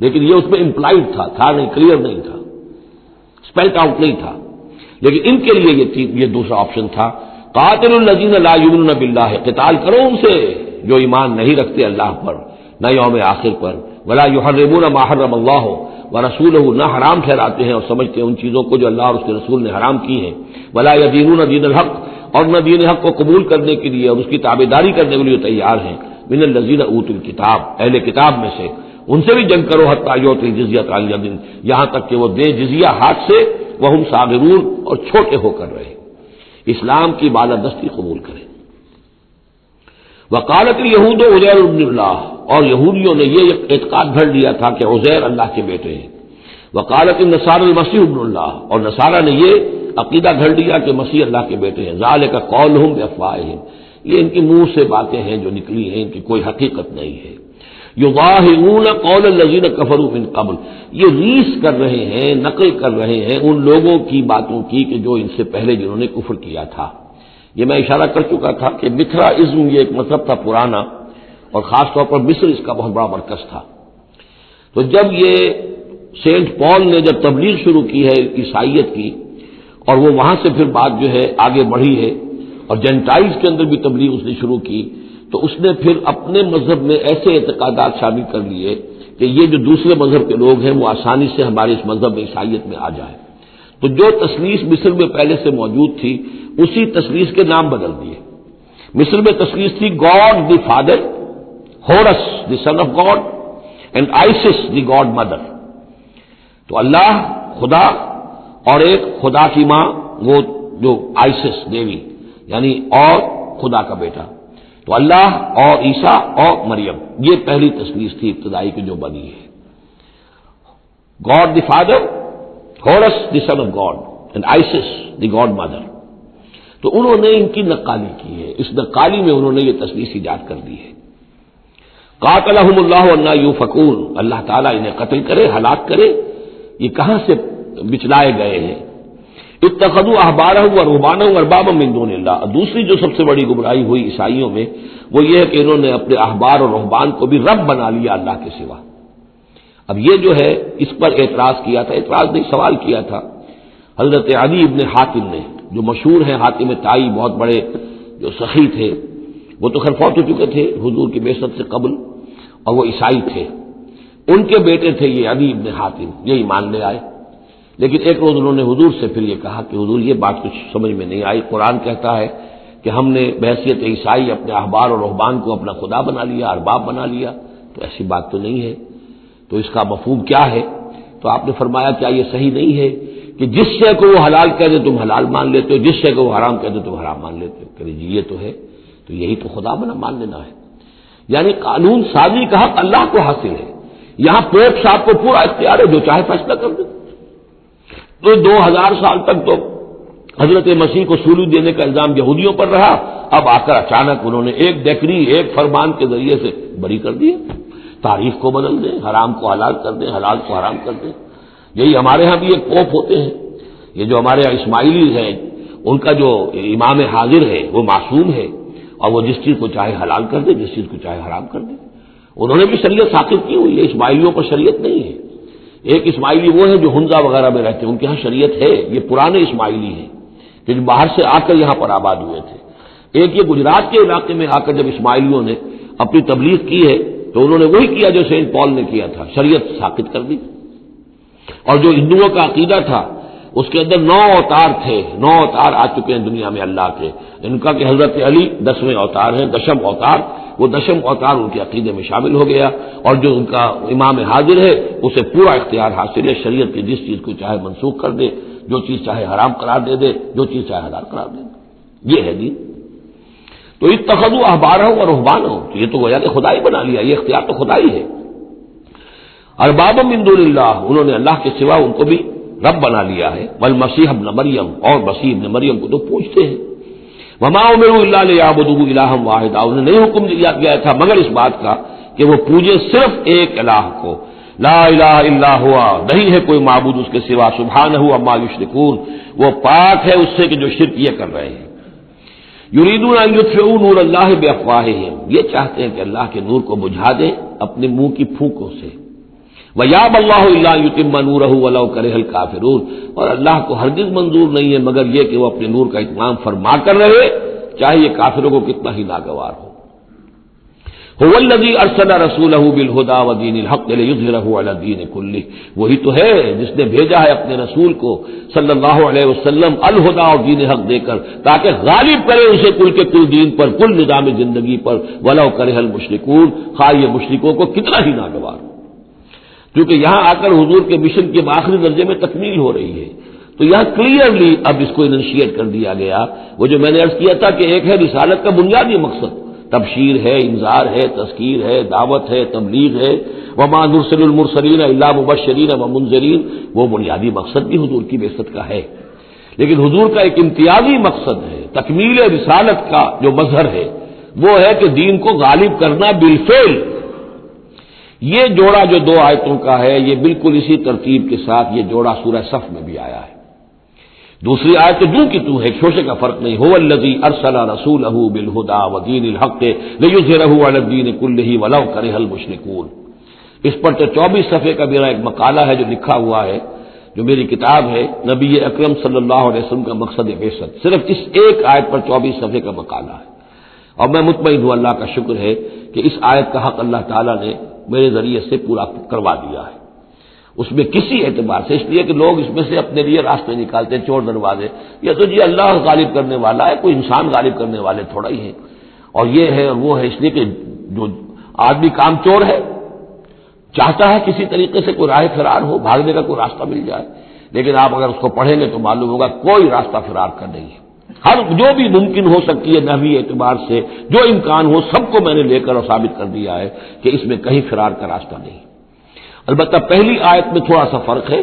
لیکن یہ اس میں امپلائڈ تھا نہیں، کلیئر نہیں تھا، اسپیلٹ آؤٹ نہیں تھا۔ لیکن ان کے لیے یہ دوسرا آپشن تھا، قاتل الذین لا یؤمنون باللہ، قتال کرو ان سے جو ایمان نہیں رکھتے اللہ پر نہ یوم آخر پر، ولا یحرمون ما حرم اللہ ورسولہ، نہ حرام ٹھہراتے ہیں اور سمجھتے ہیں ان چیزوں کو جو اللہ اور اس کے رسول نے حرام کی ہیں، ولا یدینون دین الحق، اور نہ دین حق کو قبول کرنے کے لیے اور اس کی تابعداری کرنے کے لیے تیار ہیں، من الذین اوتوا الکتاب، اہل کتاب میں سے، ان سے بھی جنگ کرو، حتی یعطوا الجزیۃ عن ید، یہاں تک کہ وہ دے جزیہ ہاتھ سے، وہم صاغرون، اور چھوٹے ہو کر رہے، اسلام کی بالادستی قبول کریں۔ وقالت الیہود عزیر ابن اللہ، اور یہودیوں نے یہ اعتقاد گھڑ لیا تھا کہ عزیر اللہ کے بیٹے ہیں۔ وقالت النصارى المسیح ابن اللہ، اور نصارہ نے یہ عقیدہ گھڑ لیا کہ مسیح اللہ کے بیٹے ہیں۔ ذالک قولہم بافواہہم، یہ ان کے منہ سے باتیں ہیں جو نکلی ہیں، ان کی کوئی حقیقت نہیں ہے۔ یظاہرون قول الذین کفروا من قبل، یہ ریس کر رہے ہیں، نقل کر رہے ہیں ان لوگوں کی باتوں کی کہ جو ان سے پہلے جنہوں نے کفر کیا تھا۔ یہ میں اشارہ کر چکا تھا کہ متھرائزم یہ ایک مذہب تھا پرانا، اور خاص طور پر مصر اس کا بہت بڑا مرکز تھا۔ تو جب یہ سینٹ پال نے جب تبلیغ شروع کی ہے عیسائیت کی، اور وہ وہاں سے پھر بات جو ہے آگے بڑھی ہے، اور جینٹائلز کے اندر بھی تبلیغ اس نے شروع کی، تو اس نے پھر اپنے مذہب میں ایسے اعتقادات شامل کر لیے کہ یہ جو دوسرے مذہب کے لوگ ہیں وہ آسانی سے ہمارے اس مذہب میں عیسائیت میں آ جائیں۔ تو جو تثلیث مصر میں پہلے سے موجود تھی، اسی تثلیث کے نام بدل دیے۔ مصر میں تثلیث تھی God the father, Horus the son of God, and Isis the God mother. تو اللہ خدا اور ایک خدا کی ماں وہ جو آئسس دیوی یعنی اور خدا کا بیٹا. تو اللہ اور عیسیٰ اور مریم یہ پہلی تصنیف تھی ابتدائی کی جو بنی ہے. God the father, Horus the son of God and Isis the God mother. تو انہوں نے ان کی نقالی کی ہے، اس نقالی میں انہوں نے یہ تصنیف ایجاد کر دی ہے. قاتلہم اللہ انا یوفکون، اللہ تعالیٰ انہیں قتل کرے، ہلاک کرے. یہ کہاں سے بچلائے گئے ہیں؟ اتخذوا احبارهم ورهبانهم اربابا من دون اللہ. دوسری جو سب سے بڑی گمراہی ہوئی عیسائیوں میں وہ یہ ہے کہ انہوں نے اپنے احبار اور رہبان کو بھی رب بنا لیا اللہ کے سوا. اب یہ جو ہے اس پر اعتراض کیا تھا، اعتراض نہیں سوال کیا تھا حضرت عدی ابن حاتم نے، جو مشہور ہیں حاتم طائی، بہت بڑے جو سخی تھے. وہ تو خیر فوت ہو چکے تھے حضور کی بعثت سے قبل، اور وہ عیسائی تھے. ان کے بیٹے تھے یہ عدی ابن حاتم، یہ ایمان لے آئے. لیکن ایک روز انہوں نے حضور سے پھر یہ کہا کہ حضور یہ بات کچھ سمجھ میں نہیں آئی، قرآن کہتا ہے کہ ہم نے بحیثیت عیسائی اپنے احبار اور رہبان کو اپنا خدا بنا لیا، ارباب بنا لیا. تو ایسی بات تو نہیں ہے، تو اس کا مفہوم کیا ہے؟ تو آپ نے فرمایا کیا یہ صحیح نہیں ہے کہ جس شے کو وہ حلال کہہ دے تم حلال مان لیتے ہو، جس شے کو وہ حرام کہہ دے تم حرام مان لیتے ہو؟ کہ جی یہ تو ہے، تو یہی تو خدا بنا مان لینا ہے. یعنی قانون سازی کا حق اللہ کو حاصل ہے. یہاں پوپ صاحب کو پورا اختیار ہے، جو چاہے فیصلہ کر دے. تو 2000 سال تک تو حضرت مسیح کو سولی دینے کا الزام یہودیوں پر رہا. اب آ کر اچانک انہوں نے ایک ڈیکری، ایک فرمان کے ذریعے سے بری کر دیا. تاریخ کو بدل دیں، حرام کو حلال کر دیں، حلال کو حرام کر دیں. یہی ہمارے ہاں بھی ایک پوپ ہوتے ہیں، یہ جو ہمارے یہاں اسماعیلی ہیں، ان کا جو امام حاضر ہے وہ معصوم ہے، اور وہ جس چیز کو چاہے حلال کر دے، جس چیز کو چاہے حرام کر دے. انہوں نے بھی شریعت ساقط کی ہوئی ہے، اسماعیلیوں پر شریعت نہیں ہے. ایک اسماعیلی وہ ہے جو ہنزا وغیرہ میں رہتے ہیں، ان کے ہاں شریعت ہے. یہ پرانے اسماعیلی ہیں کہ جو باہر سے آ کر یہاں پر آباد ہوئے تھے. ایک یہ گجرات کے علاقے میں آ کر جب اسماعیلیوں نے اپنی تبلیغ کی ہے تو انہوں نے وہی کیا جو سینٹ پال نے کیا تھا، شریعت ساقط کر دی. اور جو ہندوؤں کا عقیدہ تھا اس کے اندر 9 اوتار تھے، 9 اوتار آ چکے ہیں دنیا میں اللہ کے. ان کا کہ حضرت علی 10ویں اوتار ہیں، دشم اوتار. وہ دشم اوتار ان کے عقیدے میں شامل ہو گیا. اور جو ان کا امام حاضر ہے اسے پورا اختیار حاصل ہے، شریعت کی جس چیز کو چاہے منسوخ کر دے، جو چیز چاہے حرام قرار دے دے، جو چیز چاہے حلال قرار دے دے. یہ ہے دین. تو اتخذوا احبارهم ورهبانهم، تو یہ تو گویا کہ خدا ہی بنا لیا، یہ اختیار تو خدا ہی ہے. اربابا من دون اللہ، انہوں نے اللہ کے سوا ان کو بھی رب بنا لیا ہے. والمسیح ابن مریم، اور مسیح ابن مریم کو تو پوچھتے ہیں. وما امروا الا ليعبدوا الها واحدا، انہیں نہیں حکم دیا گیا تھا مگر اس بات کا کہ وہ پوجے صرف ایک الہ کو. لا الہ الا ہوا، نہیں ہے کوئی معبود اس کے سوا. سبحانہ عما یشرکون، وہ پاک ہے اس سے کہ جو شرک یہ کر رہے ہیں. یریدون ان یطفئوا نور اللہ بافواہہم، یہ چاہتے ہیں کہ اللہ کے نور کو بجھا دیں اپنے منہ کی پھونکوں سے. وَيَأْبَى اللَّهُ إِلَّا أَن يُتِمَّ نُورَهُ وَلَوْ كَرِهَ الْكَافِرُونَ، اور اللہ کو ہرگز منظور نہیں ہے مگر یہ کہ وہ اپنے نور کا اتمام فرما کر رہے، چاہے یہ کافروں کو کتنا ہی ناگوار ہو. هُوَ الَّذِي أَرْسَلَ رَسُولَهُ بِالْهُدَى وَدِينِ الْحَقِّ لِيُظْهِرَهُ عَلَى الدِّينِ كُلِّهِ، وہی تو ہے جس نے بھیجا ہے اپنے رسول کو صلی اللہ علیہ وسلم الہدا اور دین حق دے کر، تاکہ غالب کرے اسے کل کے کل دین پر، کل نظام زندگی پر. وَلَوْ كَرِهَ الْمُشْرِكُونَ، خواہ یہ مشرکوں کو کتنا ہی ناگوار ہو. کیونکہ یہاں آ کر حضور کے مشن کے آخری درجے میں تکمیل ہو رہی ہے، تو یہاں کلیئرلی اب اس کو انیشیٹ کر دیا گیا. وہ جو میں نے عرض کیا تھا کہ ایک ہے رسالت کا بنیادی مقصد، تبشیر ہے، انذار ہے، تذکیر ہے، دعوت ہے، تبلیغ ہے. وما نرسل المرسلین الا مبشرین ومنذرین، وہ بنیادی مقصد بھی حضور کی بعثت کا ہے. لیکن حضور کا ایک امتیازی مقصد ہے، تکمیل رسالت کا جو مظہر ہے وہ ہے کہ دین کو غالب کرنا بالفعل. یہ جوڑا جو 2 آیتوں کا ہے یہ بالکل اسی ترتیب کے ساتھ یہ جوڑا سورہ صف میں بھی آیا ہے. دوسری آیت تو جو کی تو ہے، شوشے کا فرق نہیں. هو الذی ارسل رسولہ بالہدى ودین الحق لیظہرہ علی الدین کلہ ولو کرہ المشرکون. اس پر تو 24 صفحے کا میرا ایک مقالہ ہے جو لکھا ہوا ہے، جو میری کتاب ہے نبی اکرم صلی اللہ علیہ وسلم کا مقصد بعثت. صرف اس ایک آیت پر 24 صفحے کا مقالہ ہے. اور میں مطمئن ہوں، اللہ کا شکر ہے کہ اس آیت کا حق اللہ تعالیٰ نے میرے ذریعے سے پورا کروا دیا ہے. اس میں کسی اعتبار سے، اس لیے کہ لوگ اس میں سے اپنے لیے راستے نکالتے ہیں، چور دروازے. یہ تو جی اللہ غالب کرنے والا ہے، کوئی انسان غالب کرنے والے تھوڑا ہی ہیں. اور یہ ہے اور وہ ہے، اس لیے کہ جو آدمی کام چور ہے چاہتا ہے کسی طریقے سے کوئی راہ فرار ہو، بھاگنے کا کوئی راستہ مل جائے. لیکن آپ اگر اس کو پڑھیں گے تو معلوم ہوگا کوئی راستہ فرار کا نہیں ہے. ہر جو بھی ممکن ہو سکتی ہے نحوی اعتبار سے جو امکان ہو سب کو میں نے لے کر اور ثابت کر دیا ہے کہ اس میں کہیں فرار کا راستہ نہیں. البتہ پہلی آیت میں تھوڑا سا فرق ہے.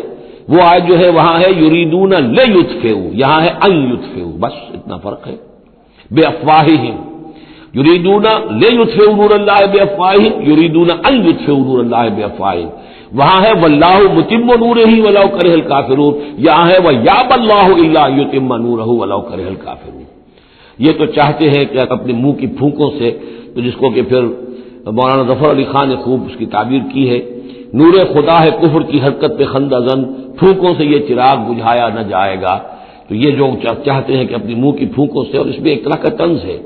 وہ آیت جو ہے وہاں ہے یریدون لیطفئوا، یہاں ہے ان یطفئوا، بس اتنا فرق ہے. بے افواہہم یریدون لیطفئوا نور اللہ بے افواہہم، یریدون ان یطفئوا نور اللہ بے افواہہم. وہاں ہے واللہ متم نورہ ولو کرہ الکافرون، یہاں ہے ویابی اللہ الا ان یتم نورہ ولو کرہ الکافرون. یہ تو چاہتے ہیں کہ اپنے منہ کی پھونکوں سے، تو جس کو کہ پھر مولانا ظفر علی خان نے خوب اس کی تعبیر کی ہے، نور خدا ہے کفر کی حرکت پہ خندہ زن، پھونکوں سے یہ چراغ بجھایا نہ جائے گا. تو یہ جو چاہتے ہیں کہ اپنی منہ کی پھونکوں سے، اور اس میں ایک طرح کا طنز ہے.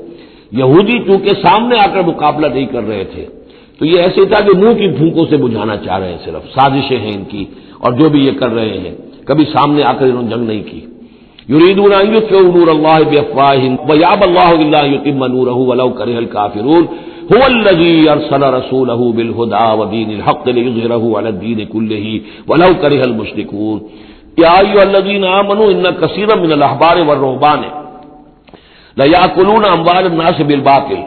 یہودی چونکہ سامنے آ کر مقابلہ نہیں کر رہے تھے تو یہ ایسے تھا کہ منہ کی پھونکوں سے بجھانا چاہ رہے ہیں، صرف سازشیں ہیں ان کی، اور جو بھی یہ کر رہے ہیں کبھی سامنے آ کر انہوں نے جنگ نہیں کی. یریدون ان یطفئوا نور اللہ بافواہہم ویابی اللہ الا ان یتم نورہ ولو کرہ الکافرون. هو الذی ارسل رسولہ بالہدی ودین الحق لیظہرہ علی الدین کلہ ولو کرہ المشرکون. یا ایھا الذین آمنوا ان کثیرا من الاحبار والرہبان لیأکلون اموال الناس بالباطل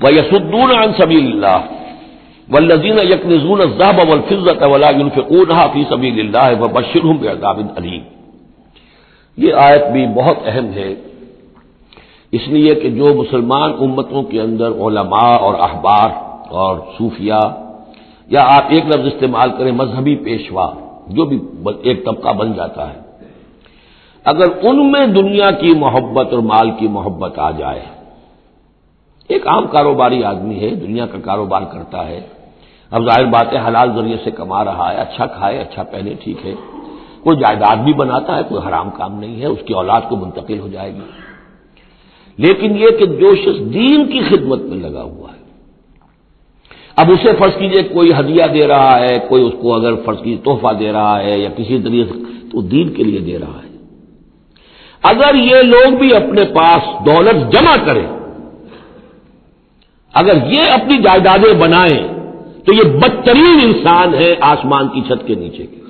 وَيَصُدُّونَ عَن سَبِيلِ اللَّهِ وَالَّذِينَ يَكْنِزُونَ الذَّهَبَ وَالْفِضَّةَ وَلَا يُنْفِقُونَهَا فِي سَبِيلِ اللَّهِ فَبَشِّرْهُم بِعَذَابٍ أَلِيمٍ. یہ آیت بھی بہت اہم ہے، اس لیے کہ جو مسلمان امتوں کے اندر علماء اور احبار اور صوفیاء، یا آپ ایک لفظ استعمال کریں مذہبی پیشوا، جو بھی ایک طبقہ بن جاتا ہے، اگر ان میں دنیا کی محبت اور مال کی محبت آ جائے، ایک عام کاروباری آدمی ہے، دنیا کا کاروبار کرتا ہے، اب ظاہر بات ہے حلال ذریعے سے کما رہا ہے، اچھا کھائے اچھا پہنے، ٹھیک ہے، کوئی جائیداد بھی بناتا ہے، کوئی حرام کام نہیں ہے، اس کی اولاد کو منتقل ہو جائے گی. لیکن یہ کہ جو شخص دین کی خدمت میں لگا ہوا ہے، اب اسے فرض کیجئے کوئی ہدیہ دے رہا ہے، کوئی اس کو اگر فرض کیجئے تحفہ دے رہا ہے یا کسی طریقے سے، تو دین کے لیے دے رہا ہے. اگر یہ لوگ بھی اپنے پاس دولت جمع کریں، اگر یہ اپنی جائیدادیں بنائیں، تو یہ بدترین انسان ہے آسمان کی چھت کے نیچے کے.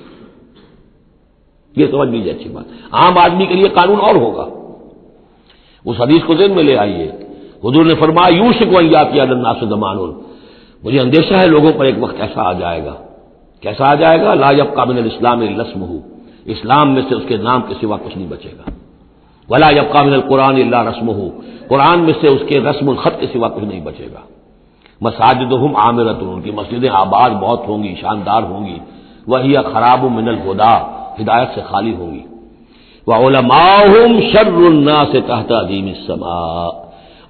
یہ سمجھ لیجیے اچھی بات. عام آدمی کے لیے قانون اور ہوگا. اس حدیث کو ذہن میں لے آئیے، حضور نے فرمایا یوشک ان یاتی علی الناس زمان، مجھے اندیشہ ہے لوگوں پر ایک وقت ایسا آ جائے گا. کیسا آ جائے گا؟ لا یبقى من الاسلام الا اسمہ، اسلام میں سے اس کے نام کے سوا کچھ نہیں بچے گا. ولا یبقى من القرآن الا رسمہ، قرآن میں سے اس کے رسم الخط کے سوا کچھ نہیں بچے گا. مساجدہم عامرۃ، ان کی مسجدیں آباد بہت ہوں گی، شاندار ہوں گی. وہی خراب من الہدی، ہدایت سے خالی ہوں گی. وعلماؤہم شر الناس تحت عظیم السماء،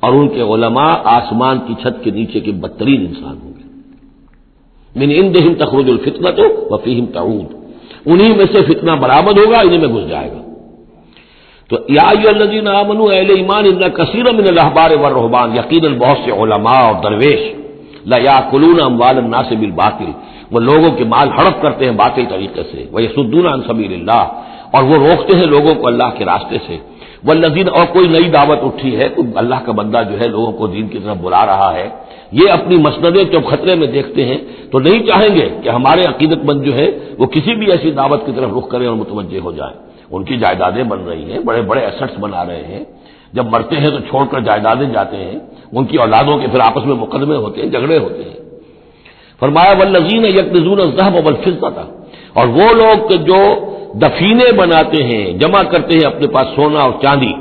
اور ان کے علماء آسمان کی چھت کے نیچے کے بدترین انسان ہوں گے. من عندہم تخرج الفتنۃ وفیہم تعود، انہی میں سے فتنہ برآمد ہوگا، انہی میں گھس جائے گا. تو یا ایھا الذین آمنوا، اہل ایمان، ان کثیر من الاحبار والرہبان، یقیناً بہت سے علماء اور درویش، لا یاکلون اموال الناس بالباطل، وہ لوگوں کے مال ہڑپ کرتے ہیں باطل طریقے سے. ویصدون عن سبیل اللہ، اور وہ روکتے ہیں لوگوں کو اللہ کے راستے سے. والذین، اور کوئی نئی دعوت اٹھی ہے، کوئی اللہ کا بندہ جو ہے لوگوں کو دین کی طرف بلا رہا ہے، یہ اپنی مسندیں جب خطرے میں دیکھتے ہیں تو نہیں چاہیں گے کہ ہمارے عقیدت مند جو ہے وہ کسی بھی ایسی دعوت کی طرف رخ کریں اور متوجہ ہو جائیں. ان کی جائیدادیں بن رہی ہیں، بڑے بڑے ایسٹس بنا رہے ہیں، جب مرتے ہیں تو چھوڑ کر جائیدادیں جاتے ہیں، ان کی اولادوں کے پھر آپس میں مقدمے ہوتے ہیں، جھگڑے ہوتے ہیں. فرمایا والذین یکنزون الذهب والفضة، اور وہ لوگ کہ جو دفینے بناتے ہیں، جمع کرتے ہیں اپنے پاس سونا اور چاندی،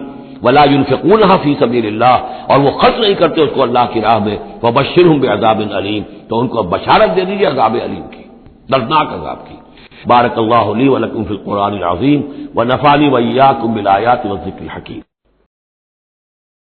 ولا ينفقونها فی سبیل اللہ، اور وہ خرچ نہیں کرتے اس کو اللہ کی راہ میں. فبشرهم بعذاب علیم، تو ان کو بشارت دے دیجیے عذاب علیم کی، دردناک عذاب کی. بارک اللہ لی ولکم فی القرآن العظیم ونفعنی وإیاکم بالآیات والذکر الحکیم.